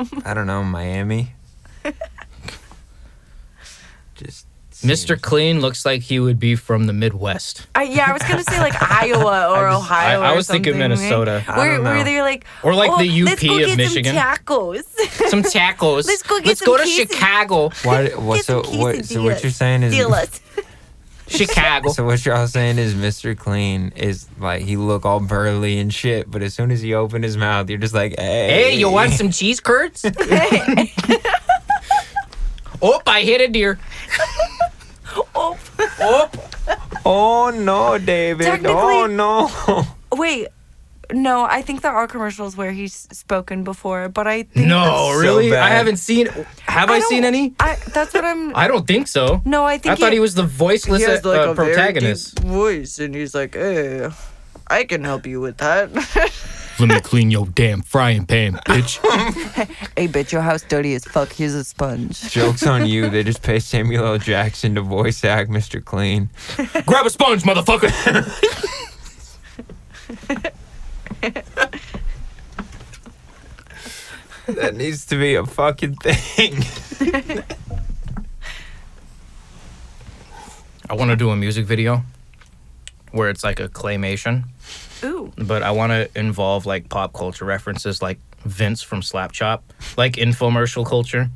from? I don't know, Miami. Just Mr. Clean looks like he would be from the Midwest. I was gonna say like Iowa or Ohio. I or was thinking something, Minnesota. I Where don't know. they're like, Or like oh, the UP let's go of get Michigan. Some tacos. Some tacos. Let's go get Let's some go to quesadillas. Chicago. why? What? Get So some what? So what you're saying is Dealers. Chicago. So what y'all saying is Mr. Clean is like he look all burly and shit, but as soon as he opened his mouth, you're just like, hey, Hey, you want some cheese curds? Oh, I hit a deer. Oh. Oh, Oh no, David! Technically- Oh no! Wait. No, I think there are commercials where he's spoken before, but I think no, so really? bad. I haven't seen. Have I seen any? That's what I'm. I don't think so. No, I think I thought he was the voiceless protagonist. voice, and he's like, "Hey, I can help you with that." Let me clean your damn frying pan, bitch. Hey, bitch, your house dirty as fuck. Here's a sponge. Joke's on you. They just pay Samuel L. Jackson to voice act Mr. Clean. Grab a sponge, motherfucker. That needs to be a fucking thing. I want to do a music video where it's like a claymation, Ooh. but I want to involve like pop culture references like Vince from Slap Chop, like infomercial culture,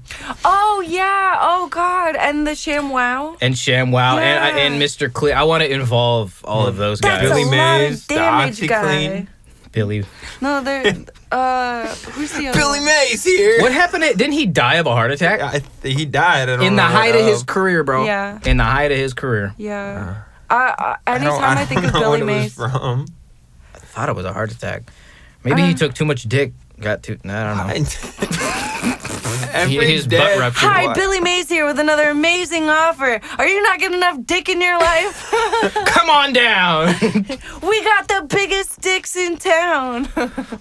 Oh yeah. Oh God. And the ShamWow. and ShamWow Yeah. and Mr. Clear. I want to involve all of those That's guys. Billy a lot Mays, of the damage, guy. OxyClean. Billy. No, they're. Who's the other? Billy one? Mays here. What happened? Didn't he die of a heart attack? He died. I don't In the know height what of his career, bro. Yeah. In the height of his career. Yeah. I Anytime I think of know Billy what it was Mays. from. I thought it was a heart attack. Maybe he took too much dick. Got too. I don't know. His butt ruptured. Hi, What? Billy Mays here with another amazing offer. Are you not getting enough dick in your life? Come on down. We got the biggest dicks in town.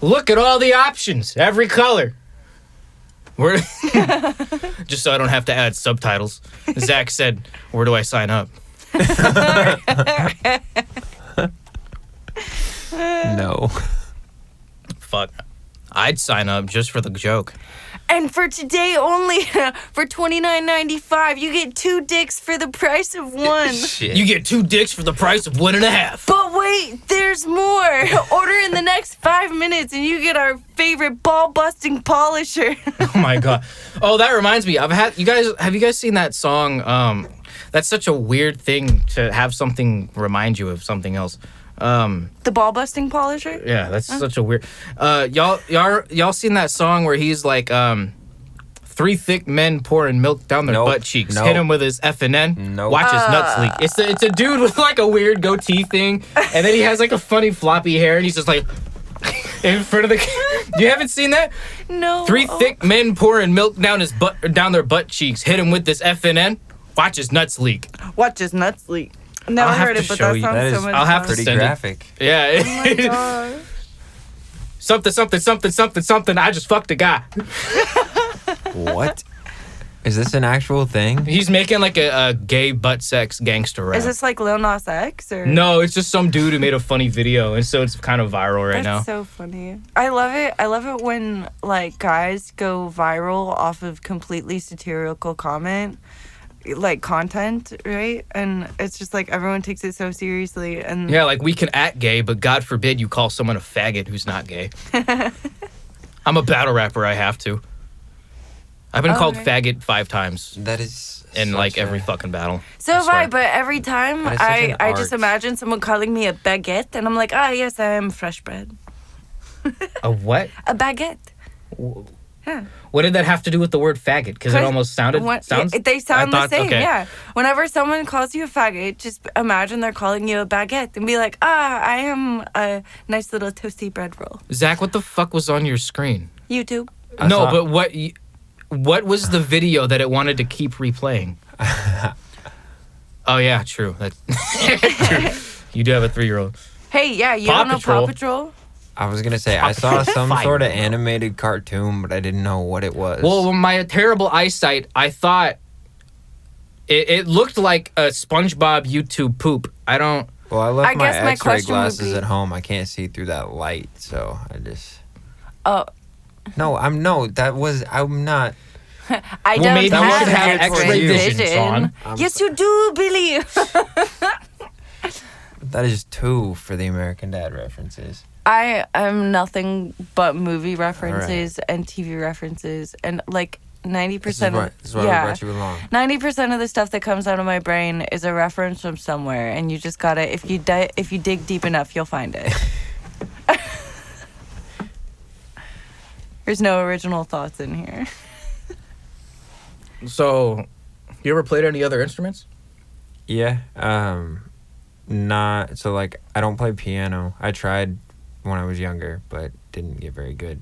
Look at all the options. Every color. Where? Just so I don't have to add subtitles. Zach said, "Where do I sign up?" No. Fuck. I'd sign up just for the joke. And for today only, for $29.95, you get 2 dicks for the price of 1. Shit. You get 2 dicks for the price of 1.5. But wait, there's more. Order in the next 5 minutes and you get our favorite ball-busting polisher. Oh my god. Oh, that reminds me. Have you guys seen that song? That's such a weird thing to have something remind you of something else. The ball busting polisher? Yeah, that's such a weird. Y'all seen that song where he's like, 3 thick men pouring milk down their butt cheeks. Hit him with his F&N. Watch his nuts leak. It's a dude with like a weird goatee thing, and then he has like a funny floppy hair, and he's just like in front of the. You haven't seen that? No. 3 thick men pouring milk down their butt cheeks. Hit him with this F&N. Watch his nuts leak. Watch his nuts leak. Never heard it, but that sounds so much I'll have fun. to Pretty graphic. Yeah. Oh my god. something. I just fucked a guy. What? Is this an actual thing? He's making like a gay butt sex gangster rap. Is this like Lil Nas X or? No, it's just some dude who made a funny video, and so it's kind of viral right now. That's so funny. I love it. I love it when like guys go viral off of completely satirical content, right? And it's just like everyone takes it so seriously. And Yeah, like we can act gay, but God forbid you call someone a faggot who's not gay. I'm a battle rapper. I have to. I've been called faggot 5 times That is in like every fucking battle. so have I, swear. but every time That is such an I just art. imagine someone calling me a baguette, and I'm like, yes, I am fresh bread. A what? A baguette. Yeah. What did that have to do with the word faggot? Because it almost sounded. They sound the same, okay. yeah. Whenever someone calls you a faggot, just imagine they're calling you a baguette and be like, I am a nice little toasty bread roll. Zach, what the fuck was on your screen? YouTube. No, but what was the video that it wanted to keep replaying? Oh yeah, true. True. You do have a 3-year-old. Hey, yeah, you Paw don't know Patrol. Paw Patrol? I was gonna say I saw some sort of 5-year-old. animated cartoon, but I didn't know what it was. Well, with my terrible eyesight, I thought it looked like a SpongeBob YouTube poop. I don't. Well, I left I my guess my X-ray question would glasses be- at home. I can't see through that light, so I just. Oh, I'm not. I Well, don't maybe you have should have X-ray X-ray vision, Sean. Yes, you do, Billy. That is 2 for the American Dad references. I am nothing but movie references and TV references, and like 90%. This is why we brought you along. 90% of the stuff that comes out of my brain is a reference from somewhere, and you just gotta, if you dig deep enough, you'll find it. There's no original thoughts in here. So, you ever played any other instruments? Yeah. Not so like I don't play piano. I tried when I was younger, but didn't get very good.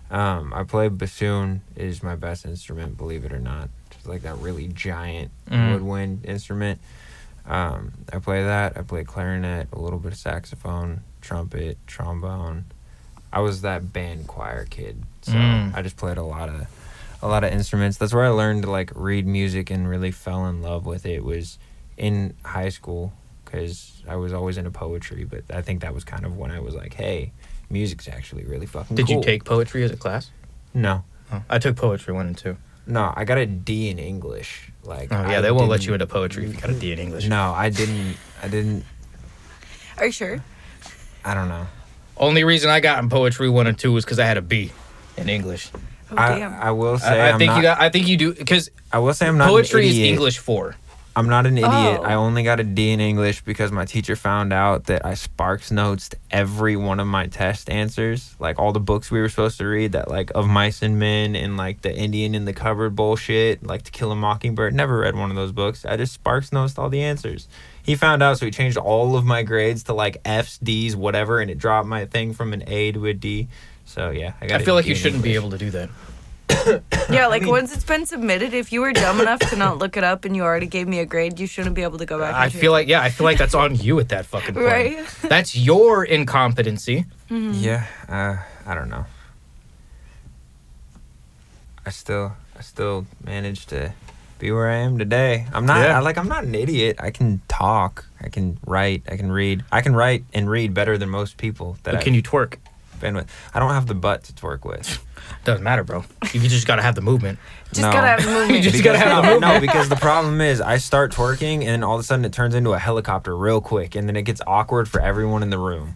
I play bassoon is my best instrument, believe it or not. It's like that really giant woodwind instrument. I play that. I play clarinet, a little bit of saxophone, trumpet, trombone. I was that band choir kid, so I just played a lot of instruments. That's where I learned to like read music and really fell in love with it. Was in high school because I was always into poetry, but I think that was kind of when I was like, hey, music's actually really fucking Did cool. you take poetry as a class? No. Oh, I took poetry 1 and 2. No, I got a D in English. Like, Oh yeah, I they won't let didn't- you into poetry if you got a D in English. No, I didn't. Are you sure? I don't know. Only reason I got in poetry 1 and 2 was because I had a B in English. Oh, damn. I will say I think you do because I will say I'm not poetry an is idiot. English 4. I'm not an idiot. Oh. I only got a D in English because my teacher found out that I Sparks Notes'd every one of my test answers. Like all the books we were supposed to read, that like Of Mice and Men and like the Indian in the Cupboard bullshit, like To Kill a Mockingbird. Never read one of those books. I just Sparks Notes'd all the answers. He found out, so he changed all of my grades to like F's, D's, whatever, and it dropped my thing from an A to a D. So yeah, I got. I feel like you shouldn't be able to do that. Yeah, like once it's been submitted, if you were dumb enough to not look it up and you already gave me a grade, you shouldn't be able to go back. I and feel like that's on you at that fucking point. Right? That's your incompetency. Yeah, I don't know. I still managed to be where I am today. I'm not I'm not an idiot. I can talk. I can write. I can read. I can write and read better than most people that But can you twerk? I've been with. I don't have the butt to twerk with. Doesn't matter, bro. You just gotta have the movement. Just No. gotta have movement. You just gotta have the movement. No, because the problem is I start twerking and then all of a sudden it turns into a helicopter real quick and then it gets awkward for everyone in the room.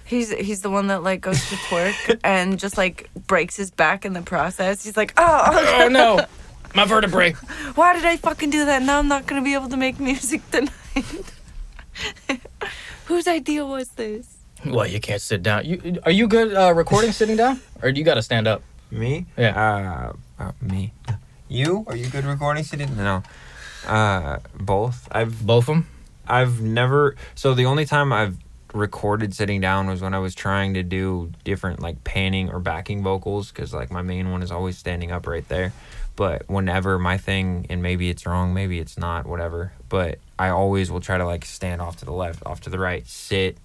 He's the one that like goes to twerk and just like breaks his back in the process. He's like, oh no, my vertebrae. why did I fucking do that? Now I'm not gonna be able to make music tonight. Whose idea was this? Well, you can't sit down. Are you good recording sitting down, or do you got to stand up? Me? Yeah. Me. You? Are you good recording sitting? No. Both. Both of them. I've never. So the only time I've recorded sitting down was when I was trying to do different like panning or backing vocals, because like my main one is always standing up right there. But whenever my thing, and maybe it's wrong, maybe it's not, whatever, but I always will try to like stand off to the left, off to the right, sit,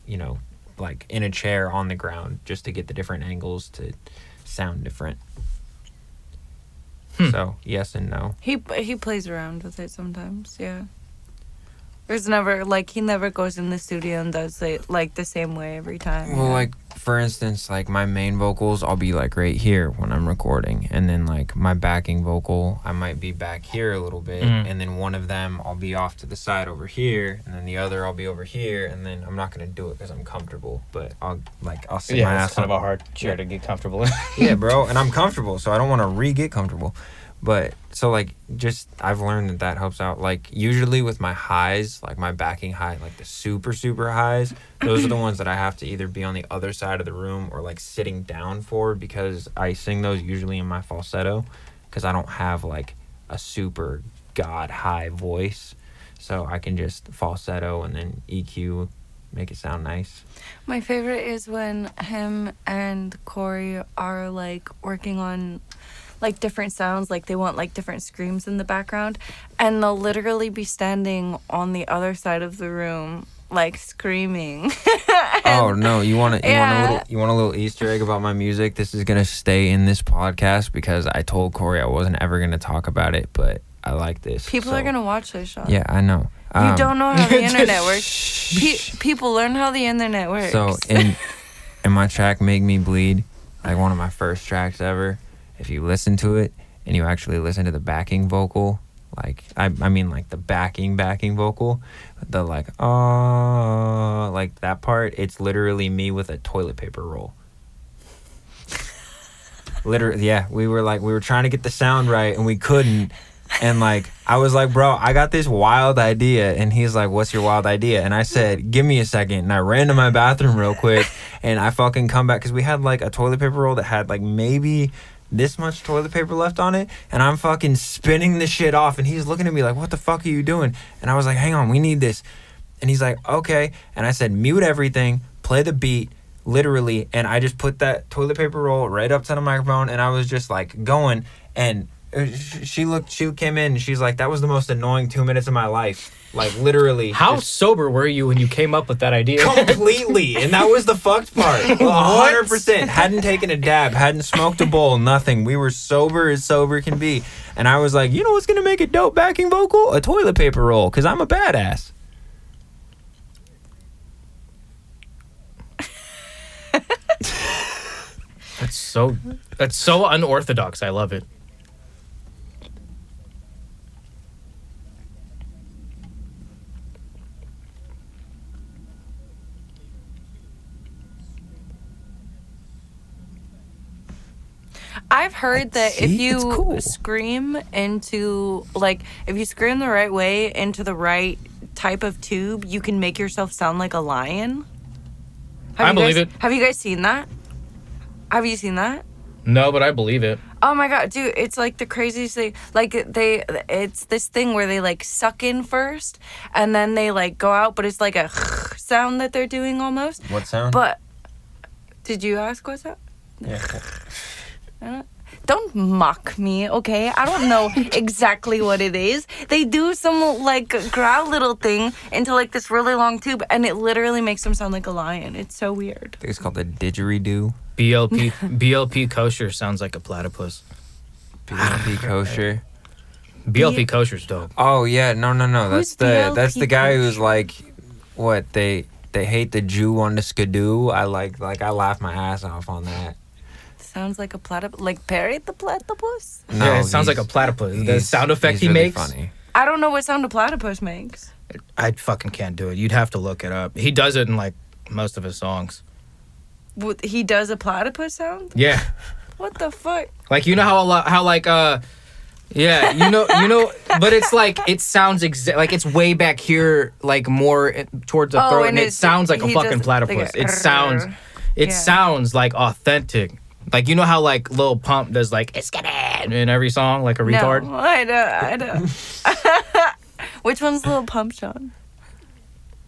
like in a chair on the ground, just to get the different angles to sound different. So yes and no. He plays around with it sometimes, yeah. There's never, like, he never goes in the studio and does it, like, the same way every time. Well, like, for instance, like, my main vocals, I'll be, like, right here when I'm recording. And then, like, my backing vocal, I might be back here a little bit. And then one of them, I'll be off to the side over here. And then the other, I'll be over here. And then I'm not going to do it because I'm comfortable. But I'll sit my ass it's kind up. of a hard chair to get comfortable in. Yeah, bro. And I'm comfortable, so I don't want to re-get comfortable. But, so, like, just, I've learned that helps out. Like, usually with my highs, like, my backing high, like, the super, super highs, those are the ones that I have to either be on the other side of the room or, like, sitting down for, because I sing those usually in my falsetto, because I don't have, like, a super god-high voice. So I can just falsetto and then EQ, make it sound nice. My favorite is when him and Corey are, like, working on, like, different sounds, like they want like different screams in the background, and they'll literally be standing on the other side of the room like screaming. Oh no, you want a little Easter egg about my music? This is gonna stay in this podcast because I told Corey I wasn't ever gonna talk about it, but I like this. People are gonna watch this, Sean. Yeah, I know. You don't know how the internet works. People learn how the internet works. So in my track "Make Me Bleed," like one of my first tracks ever, if you listen to it and you actually listen to the backing vocal, like I mean like the backing vocal, the like like that part, it's literally me with a toilet paper roll. Literally, yeah. We were trying to get the sound right and we couldn't. And like I was like, bro, I got this wild idea. And he's like, what's your wild idea? And I said, give me a second. And I ran to my bathroom real quick and I fucking come back, because we had like a toilet paper roll that had like maybe this much toilet paper left on it, and I'm fucking spinning the shit off, and he's looking at me like, what the fuck are you doing? And I was like, hang on, we need this. And he's like, okay. And I said, mute everything, play the beat, literally, and I just put that toilet paper roll right up to the microphone, and I was just like going, and she came in and she's like, that was the most annoying 2 minutes of my life. Like literally. How sober were you when you came up with that idea? Completely. And that was the fucked part. 100%. Hadn't taken a dab, hadn't smoked a bowl, nothing. We were sober as sober can be. And I was like, you know what's going to make a dope backing vocal? A toilet paper roll, because I'm a badass. That's so unorthodox. I love it. I've heard that if See? It's you cool. scream into, like, if you scream the right way into the right type of tube, you can make yourself sound like a lion. I believe it. Have you guys seen that? Have you seen that? No, but I believe it. Oh my god, dude, it's like the craziest thing. Like it's this thing where they like suck in first and then they like go out, but it's like a sound that they're doing almost. What sound? But did you ask what's that? Yeah. Don't mock me, okay? I don't know exactly what it is. They do some like growl little thing into like this really long tube, and it literally makes them sound like a lion. It's so weird. I think it's called the didgeridoo. BLP kosher sounds like a platypus. BLP kosher. BLP kosher's dope. Oh yeah, no. Who's That's the guy BLP who's like, what they hate the Jew on the skidoo. I laugh my ass off on that. Sounds like a platypus, like Perry the platypus. No, Yeah, it sounds like a platypus. The sound effect he really makes. Funny. I don't know what sound a platypus makes. I fucking can't do it. You'd have to look it up. He does it in like most of his songs. He does a platypus sound? Yeah. What the fuck? Like, you know how Yeah, you know, but it's like it sounds like it's way back here, like more towards the throat, and it sounds like a fucking platypus. It sounds like authentic. Like, you know how like Lil Pump does like it's gonna in every song, like a retard. No, I don't. Which one's Lil Pump, Sean?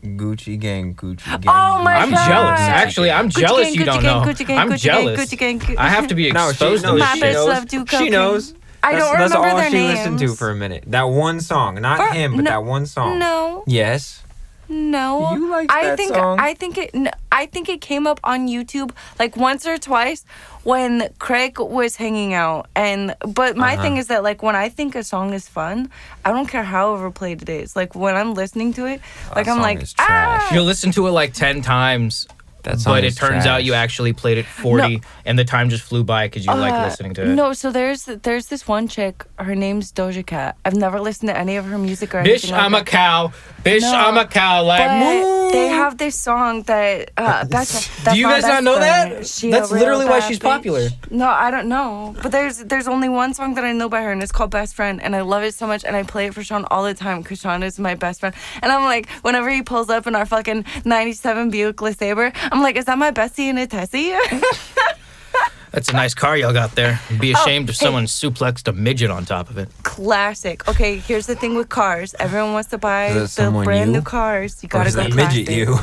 Gucci gang, Gucci gang. Oh my I'm God. jealous. Actually, I'm jealous. Gang, you don't know. I'm jealous. Gucci gang. I have to be exposed to No, this My she shit. bitch knows. love do She cocaine. knows. I don't That's remember all their she names. listened to for a minute. That one song, not him, but that one song. No. Yes. No. You liked that song? I think it came up on YouTube like once or twice when Craig was hanging out. But my thing is that like when I think a song is fun, I don't care how overplayed it is. Like when I'm listening to it, like I'm song like is trash. You'll listen to it like 10 times, That song but is it turns out trash. you actually played it 40, and the time just flew by because you like listening to it. No, so there's this one chick. Her name's Doja Cat. I've never listened to any of her music or Bitch, anything like I'm that. a cow. Bitch, No, I'm a cow. Like, But moo. they have this song that that's Do you my guys not best know friend. that? She That's a real literally why bad she's bitch. popular. No, I don't know. But there's only one song that I know by her, and it's called Best Friend, and I love it so much, and I play it for Sean all the time because Sean is my best friend. And I'm like, whenever he pulls up in our fucking '97 Buick LeSabre, I'm like, is that my bestie in a Tessie? That's a nice car y'all got there. Be ashamed if hey. someone suplexed a midget on top of it. Classic. Okay, here's the thing with cars. Everyone wants to buy Is that the someone brand you? new cars. You Or gotta is go that classic. midget you?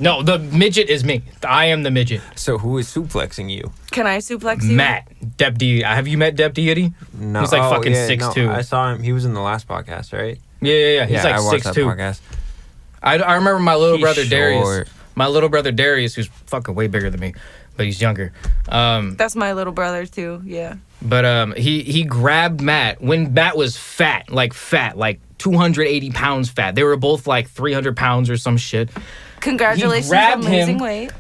No, the midget is me. I am the midget. So who is suplexing you? Can I suplex you? Matt, Dep D. Have you met Dep Deity? No. He's like fucking yeah, 6'2". No, I saw him. He was in the last podcast, right? Yeah. He's like I watched that 6'2". podcast. I remember my little He's brother Darius. short. My little brother Darius, who's fucking way bigger than me, but he's younger. That's my little brother too. Yeah. But he grabbed Matt when Matt was fat, like 280 pounds fat. They were both like 300 pounds or some shit. Congratulations on grabbed losing him. weight.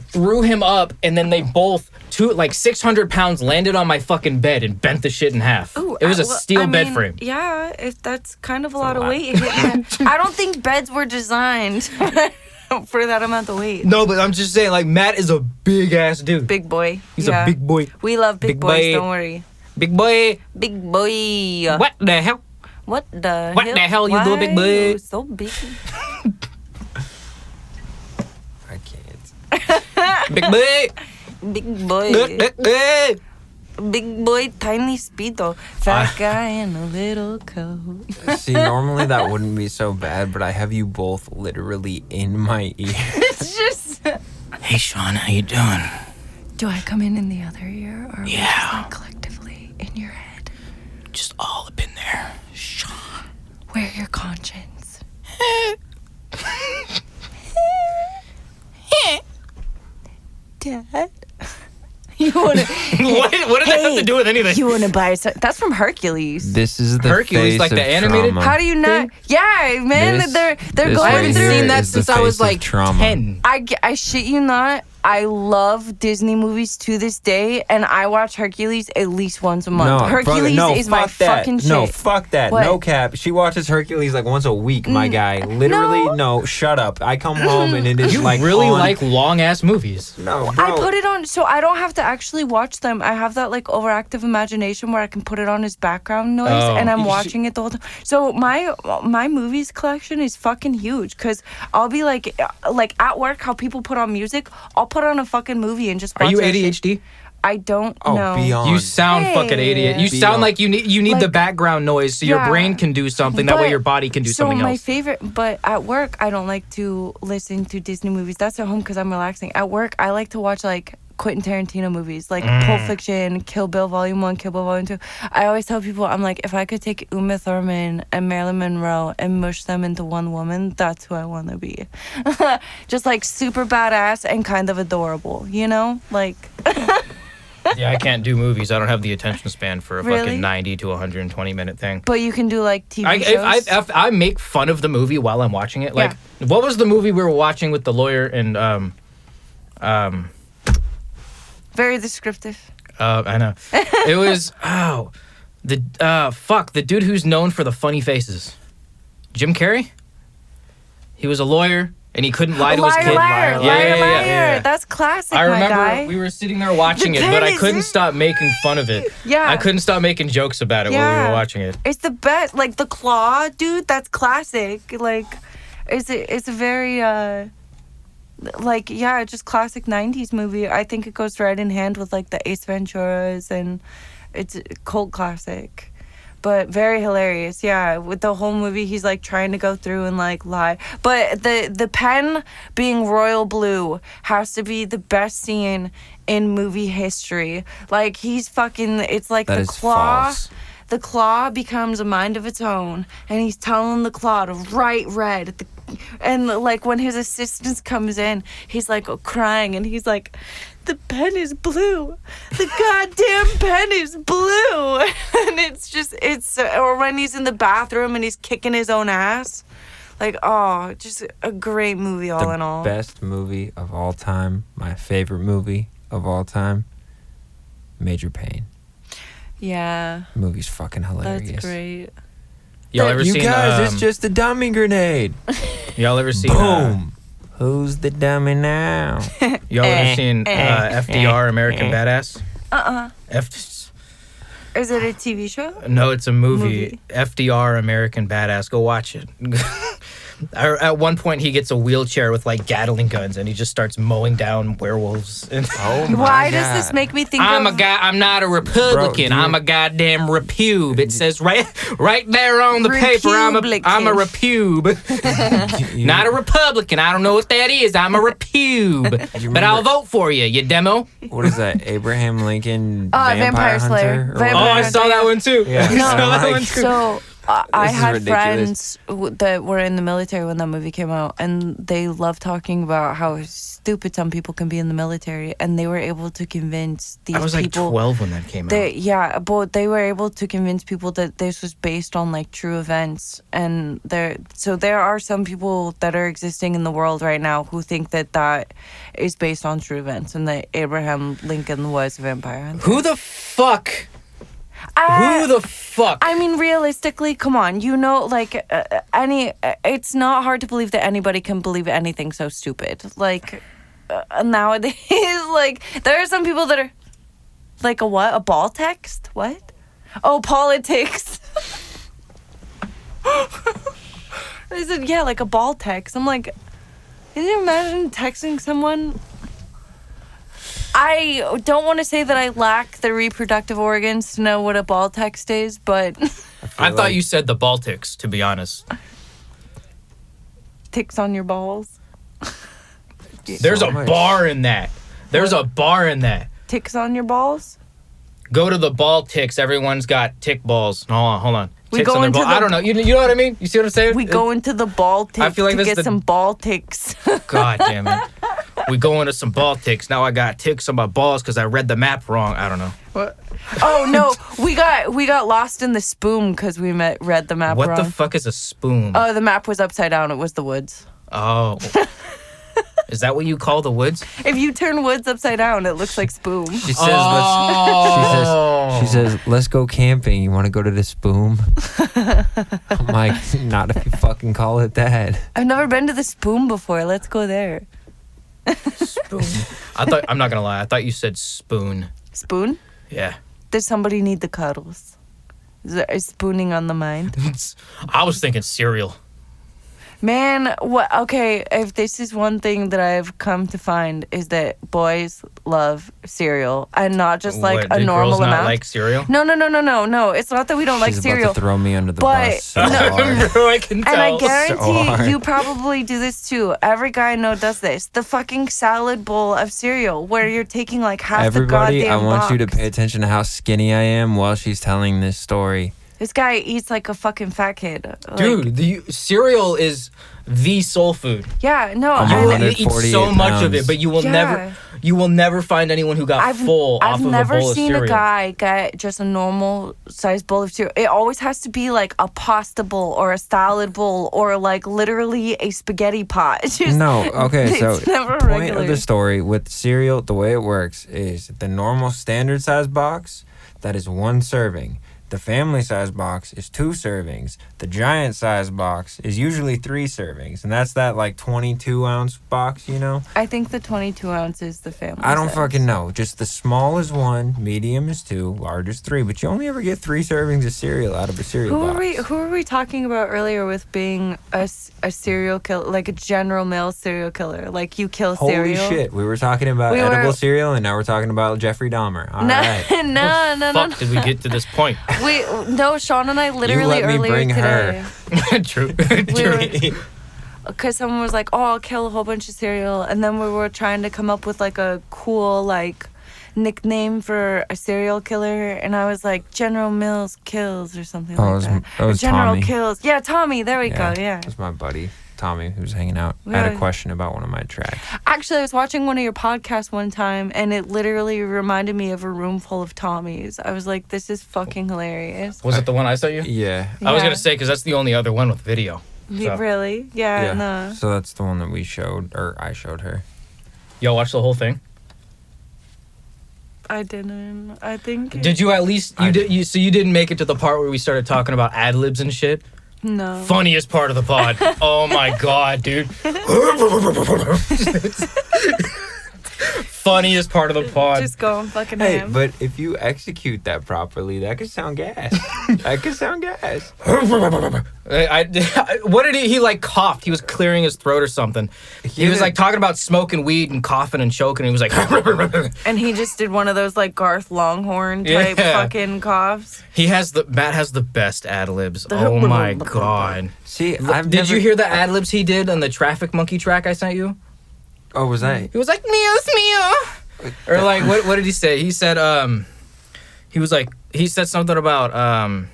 Threw him up, and then they both, 600 pounds, landed on my fucking bed and bent the shit in half. Ooh, it was a well, steel I bed mean, frame. Yeah, if that's kind of a lot of weight. I don't think beds were designed for that amount of weight. No, but I'm just saying, like, Matt is a big ass dude. Big boy. He's Yeah. a big boy. We love big Big boys. boy. Don't worry. Big boy. Big boy. What the hell? What the What hell? the hell you Why do, big boy? you so big. I can't. Big boy. Big boy. Hey. Big boy, tiny speedo. Fat guy in a little coat. See, normally that wouldn't be so bad, but I have you both literally in my ear. It's just. Hey, Sean, how you doing? Do I come in the other ear, or are we Yeah. just like collectively in your head? Just all up in there. Sean. Wear your conscience. Dad, you wanna? what did that have to do with anything? You wanna buy some? That's from Hercules. This is the Hercules, face like the of animated? trauma. How do you not? Yeah, man, This- they're this going I right haven't through. here seen that is the since I was face of like trauma. 10. I shit you not. I love Disney movies to this day, and I watch Hercules at least once a month. No, Hercules brother, no, is my fuck that. fucking shit. No, fuck that. What? No cap. She watches Hercules like once a week, my guy. Literally, no, shut up. I come home and it is You like really on- like long ass movies. No, bro. I put it on so I don't have to actually watch them. I have that like overactive imagination where I can put it on as background noise, Oh. and I'm You watching it the whole time. So my movies collection is fucking huge because I'll be like at work how people put on music. I'll put on a fucking movie and just watch Are you that shit. ADHD? I don't Oh, know. beyond. You sound Hey. fucking idiot. You Be sound on. like you need the Like- background noise so your Yeah. brain can do something. That way But- your body can do something So my else. favorite, but at work I don't like to listen to Disney movies. That's at home because I'm relaxing. At work I like to watch like Quentin Tarantino movies, like Pulp Fiction, Kill Bill Volume 1, Kill Bill Volume 2. I always tell people, I'm like, if I could take Uma Thurman and Marilyn Monroe and mush them into one woman, that's who I want to be. Just like super badass and kind of adorable, you know? Like, Yeah, I can't do movies. I don't have the attention span for a Really? fucking 90 to 120 minute thing. but you can do like TV I, shows. if I make fun of the movie while I'm watching it. Like, what was the movie we were watching with the lawyer and Very descriptive. I know. It was the dude who's known for the funny faces. Jim Carrey? He was a lawyer and he couldn't lie to his Liar, kid. liar, liar. That's classic, I my remember guy. we were sitting there watching it, but I couldn't stop making fun of it. Yeah. I couldn't stop making jokes about it while we were watching it. It's the best. Like, the claw, dude, that's classic. Like, it's a very, like, yeah, just classic 90s movie. I think it goes right in hand with, like, the Ace Venturas, and it's a cult classic. But very hilarious, yeah. With the whole movie, he's like trying to go through and like lie. But the pen being royal blue has to be the best scene in movie history. Like, he's fucking. It's like That the is claw. false. The claw becomes a mind of its own, and he's telling the claw to write red. And like when his assistant comes in, he's like crying, and he's like, "The pen is blue. The goddamn pen is blue." And it's or when he's in the bathroom and he's kicking his own ass. Like, oh, just a great movie all in all. The best movie of all time, my favorite movie of all time, Major Payne. Yeah, Movie's fucking hilarious. that's great. Y'all ever You seen? guys, it's just a dummy grenade. Y'all ever seen? Boom. Who's the dummy now? Y'all ever seen FDR American Badass? Is it a TV show? No, it's a movie. FDR American Badass. Go watch it. At one point, he gets a wheelchair with like Gatling guns, and he just starts mowing down werewolves. Oh my Why God. does this make me think I'm of... a guy. I'm not a Republican. Bro, I'm a goddamn repube. It says right there on the paper. I'm a repube. Not a Republican. I don't know what that is. I'm a repube. But I'll vote for you, you demo. What is that? Abraham Lincoln Vampire Slayer. Hunter? Or Vampire Oh, I Hunter. saw that one too. Yeah. I saw that one too. So I This is had ridiculous. friends that were in the military when that movie came out, and they love talking about how stupid some people can be in the military, and they were able to convince these I was like people. 12 when that came out. Yeah, but they were able to convince people that this was based on like true events, and there are some people that are existing in the world right now who think that is based on true events, and that Abraham Lincoln was a vampire hunter. Who the fuck? Who the fuck? I mean, realistically, come on. You know, like, it's not hard to believe that anybody can believe anything so stupid. Like, nowadays, like, there are some people that are, like, a what? A ball text? What? Oh, politics. They said, yeah, like a ball text. I'm like, can you imagine texting someone? I don't want to say that I lack the reproductive organs to know what a ball text is, but I thought you said the Baltics, to be honest. ticks on your balls. There's So a much. bar in that. There's a bar in that. Ticks on your balls? Go to the ball ticks. Everyone's got tick balls. Hold on. We Ticks go on their into ball. the- I don't know. You know what I mean? You see what I'm saying? We go into the ball tick I feel like to this get is the- some ball ticks. God damn it. We go into some ball ticks. Now I got ticks on my balls because I read the map wrong. I don't know. Oh no, we got lost in the spoon because we read the map What wrong. the fuck is a spoon? Oh, the map was upside down. It was the woods. Oh. Is that what you call the woods? If you turn woods upside down, it looks like spoon. She says, Oh. she says, let's go camping. You want to go to the spoon? I'm like, not if you fucking call it that. I've never been to the spoon before. Let's go there. Spoon. I'm not gonna lie. I thought you said spoon. Spoon? Yeah. Does somebody need the cuddles? Is spooning on the mind? I was thinking cereal. Man, what? Okay, if this is one thing that I've come to find is that boys love cereal, and not just like What, a do normal girls not amount. like cereal? No. It's not that we don't like She's cereal. about to throw me under the but- bus so hard. Bro, I can tell. And I So guarantee hard. you probably do this too. Every guy I know does this. The fucking salad bowl of cereal where you're taking like half Everybody, the I goddamn want you to box. pay attention to how skinny I am while she's telling this story. This guy eats like a fucking fat kid. Like, Dude, cereal is the soul food. Yeah, no. I'm You and- will 148 eat so much of it, pounds. but you will Yeah. never find anyone who got full off I've of never a bowl of seen cereal. a guy get just a normal sized bowl of cereal. It always has to be like a pasta bowl or a salad bowl or like literally a spaghetti pot. It's just, No, okay, so it's never point regular. of the story with cereal, the way it works is the normal standard size box, that is one serving. The family size box is 2 servings. The giant size box is usually 3 servings. And that's that like 22 ounce box, you know? I think the 22 ounce is the family I don't size. fucking know. Just the small is 1, medium is 2, large is 3. But you only ever get 3 servings of cereal out of a cereal box. Who were we talking about earlier with being a serial killer, like a General Mills serial killer? Like you kill Holy cereal? shit. We were talking about edible cereal and now we're talking about Jeffrey Dahmer. All right. No. Fuck did we get to this point? No, Sean and I literally let me earlier bring today. True. Because someone was like, "Oh, I'll kill a whole bunch of cereal," and then we were trying to come up with like a cool like nickname for a serial killer, and I was like, "General Mills kills" or something like that. It was General Tommy. Kills. Yeah, Tommy. There we go. Yeah. That's my buddy Tommy who was hanging out. I had a question about one of my tracks. Actually, I was watching one of your podcasts one time, and it literally reminded me of a room full of Tommies. I was like, "This is fucking hilarious." Was it the one I sent you? Yeah. I was gonna say because that's the only other one with video. So. Really? Yeah. No. So that's the one that we showed, or I showed her. Yo, watch the whole thing. I didn't. I think. Did you at least so you didn't make it to the part where we started talking about ad libs and shit? No. Funniest part of the pod. Oh my god, dude. Funniest part of the pod. Just going fucking Hey, ham. but if you execute that properly, that could sound gas. That could sound gas. What did he like coughed? He was clearing his throat or something. He was like talking about smoking weed and coughing and choking. And he was like, And he just did one of those like Garth Longhorn type fucking coughs. Matt has the best ad libs. Oh my god. See, Did you hear the ad libs he did on the Traffic Monkey track I sent you? Oh, was that? He was like, meow. Or like, what did he say? He said, he said something about,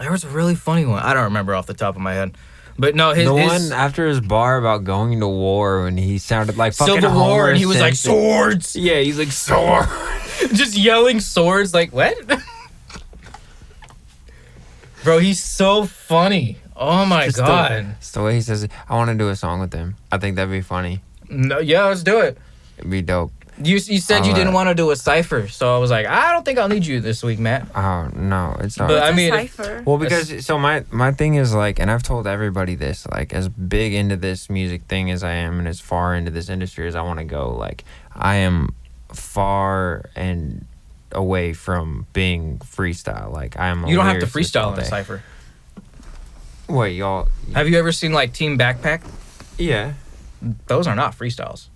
there was a really funny one. I don't remember off the top of my head. But no, his one after his bar about going to war when he sounded like fucking Civil War Homer and he was like, Simpson. swords. Yeah, he's like, sword. Just yelling swords, like, what? Bro, he's so funny. Oh my god. It's the way he says it. I want to do a song with him. I think that'd be funny. No, yeah, let's do it. It'd be dope. You said you didn't want to do a cipher, so I was like, I don't think I'll need you this week, Matt. Oh, no, it's not. But I mean, Cipher? Well, because so my thing is like, and I've told everybody this, like as big into this music thing as I am, and as far into this industry as I want to go, like I am far and away from being freestyle. Like I am. You don't have to freestyle in a cipher. Wait, y'all. Have you ever seen like Team Backpack? Yeah. Those are not freestyles.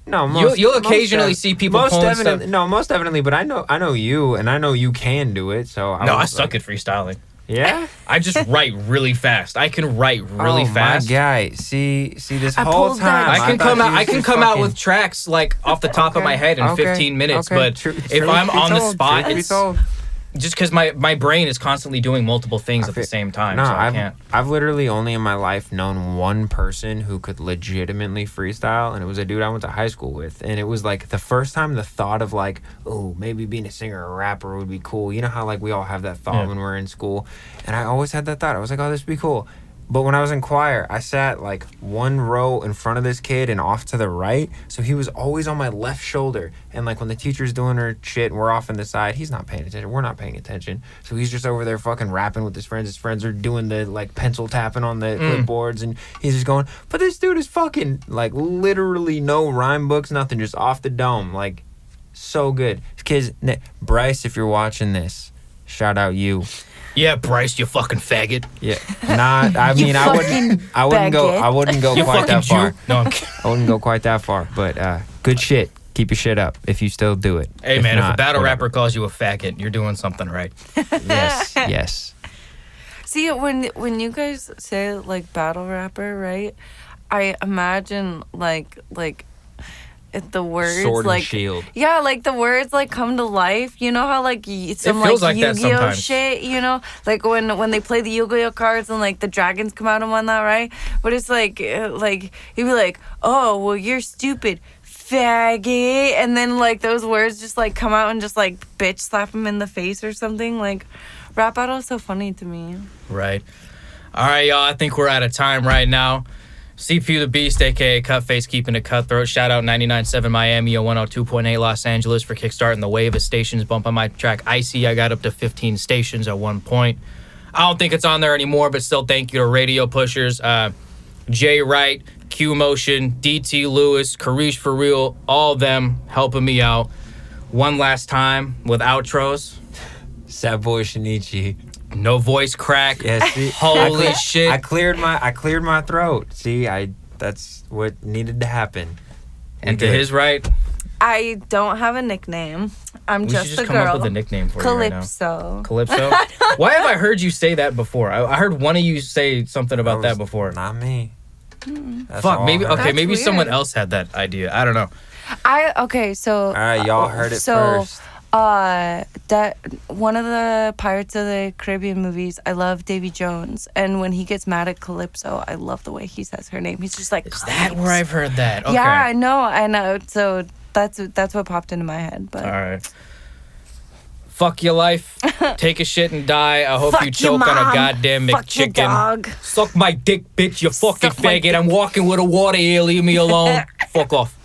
No, you'll occasionally see people pulling stuff. No, most definitely. But I know you, and I know you can do it. So I suck at freestyling. Yeah, I just write really fast. I can write really fast. Oh my guy, see this whole time. I can come out with tracks like off the top of my head in 15 minutes. But if I'm on the spot, it's just because my brain is constantly doing multiple things at the same time. No, so I can't. I've literally only in my life known one person who could legitimately freestyle, and it was a dude I went to high school with. And it was like the first time the thought of like, oh, maybe being a singer or a rapper would be cool. You know how like we all have that thought when we're in school. And I always had that thought. I was like, oh, this would be cool. But when I was in choir, I sat like one row in front of this kid and off to the right. So he was always on my left shoulder. And like when the teacher's doing her shit and we're off on the side, he's not paying attention. We're not paying attention. So he's just over there fucking rapping with his friends. His friends are doing the like pencil tapping on the clipboards. And he's just going, but this dude is fucking like literally no rhyme books, nothing, just off the dome. Like so good. Kids, Bryce, if you're watching this, shout out you. Yeah, Bryce, you fucking faggot. Yeah, I mean, I wouldn't go You quite that fucking far. Jew. No, I'm kidding. I wouldn't go quite that far, but good shit. Keep your shit up if you still do it. Hey, man, not, if a battle whatever. rapper calls you a faggot, you're doing something right. Yes. See, when you guys say like battle rapper, right? I imagine like the words Sword like and shield. Yeah, like the words like come to life. You know how like some feels like like that Yu-Gi-Oh sometimes. shit. You know, like when they play the Yu-Gi-Oh cards and like the dragons come out and whatnot, right? But it's like you'd be like, oh well, you're stupid, faggot, and then like those words just like come out and just like bitch slap him in the face or something. Like rap battle is so funny to me. Right. All right, y'all. I think we're out of time right now. CPU the Beast, aka Cutface, keeping it cutthroat. Shout out 99.7 Miami or 102.8 Los Angeles for kickstarting the wave of stations. Bump on my track Icy. I got up to 15 stations at one point. I don't think it's on there anymore, but still thank you to radio pushers. Jay Wright, Q Motion, DT Lewis, Karish for real, all of them helping me out. One last time with outros. SadBoi Shinichi. No voice crack. Yeah, see, Holy shit. I cleared my throat. See, that's what needed to happen. And to his right, I don't have a nickname. I'm we just should just a come girl. up with a nickname for you right now. Calypso. Calypso? Why have I heard you say that before? I heard one of you say something about that before. Not me. That's Fuck, all maybe I heard. okay, maybe That's someone weird. else had that idea. I don't know. So All right, y'all heard it first. That one of the Pirates of the Caribbean movies, I love Davy Jones, and when he gets mad at Calypso, I love the way he says her name. He's just like, Is that where I've heard that? Okay. Yeah, I know. So that's what popped into my head. But All right. Fuck your life. Take a shit and die. I hope Fuck you your choke on a mom. goddamn Fuck your McChicken. dog. Suck my dick, bitch, you fucking Suck my faggot. I'm walking with a water here. Leave me alone. Fuck off.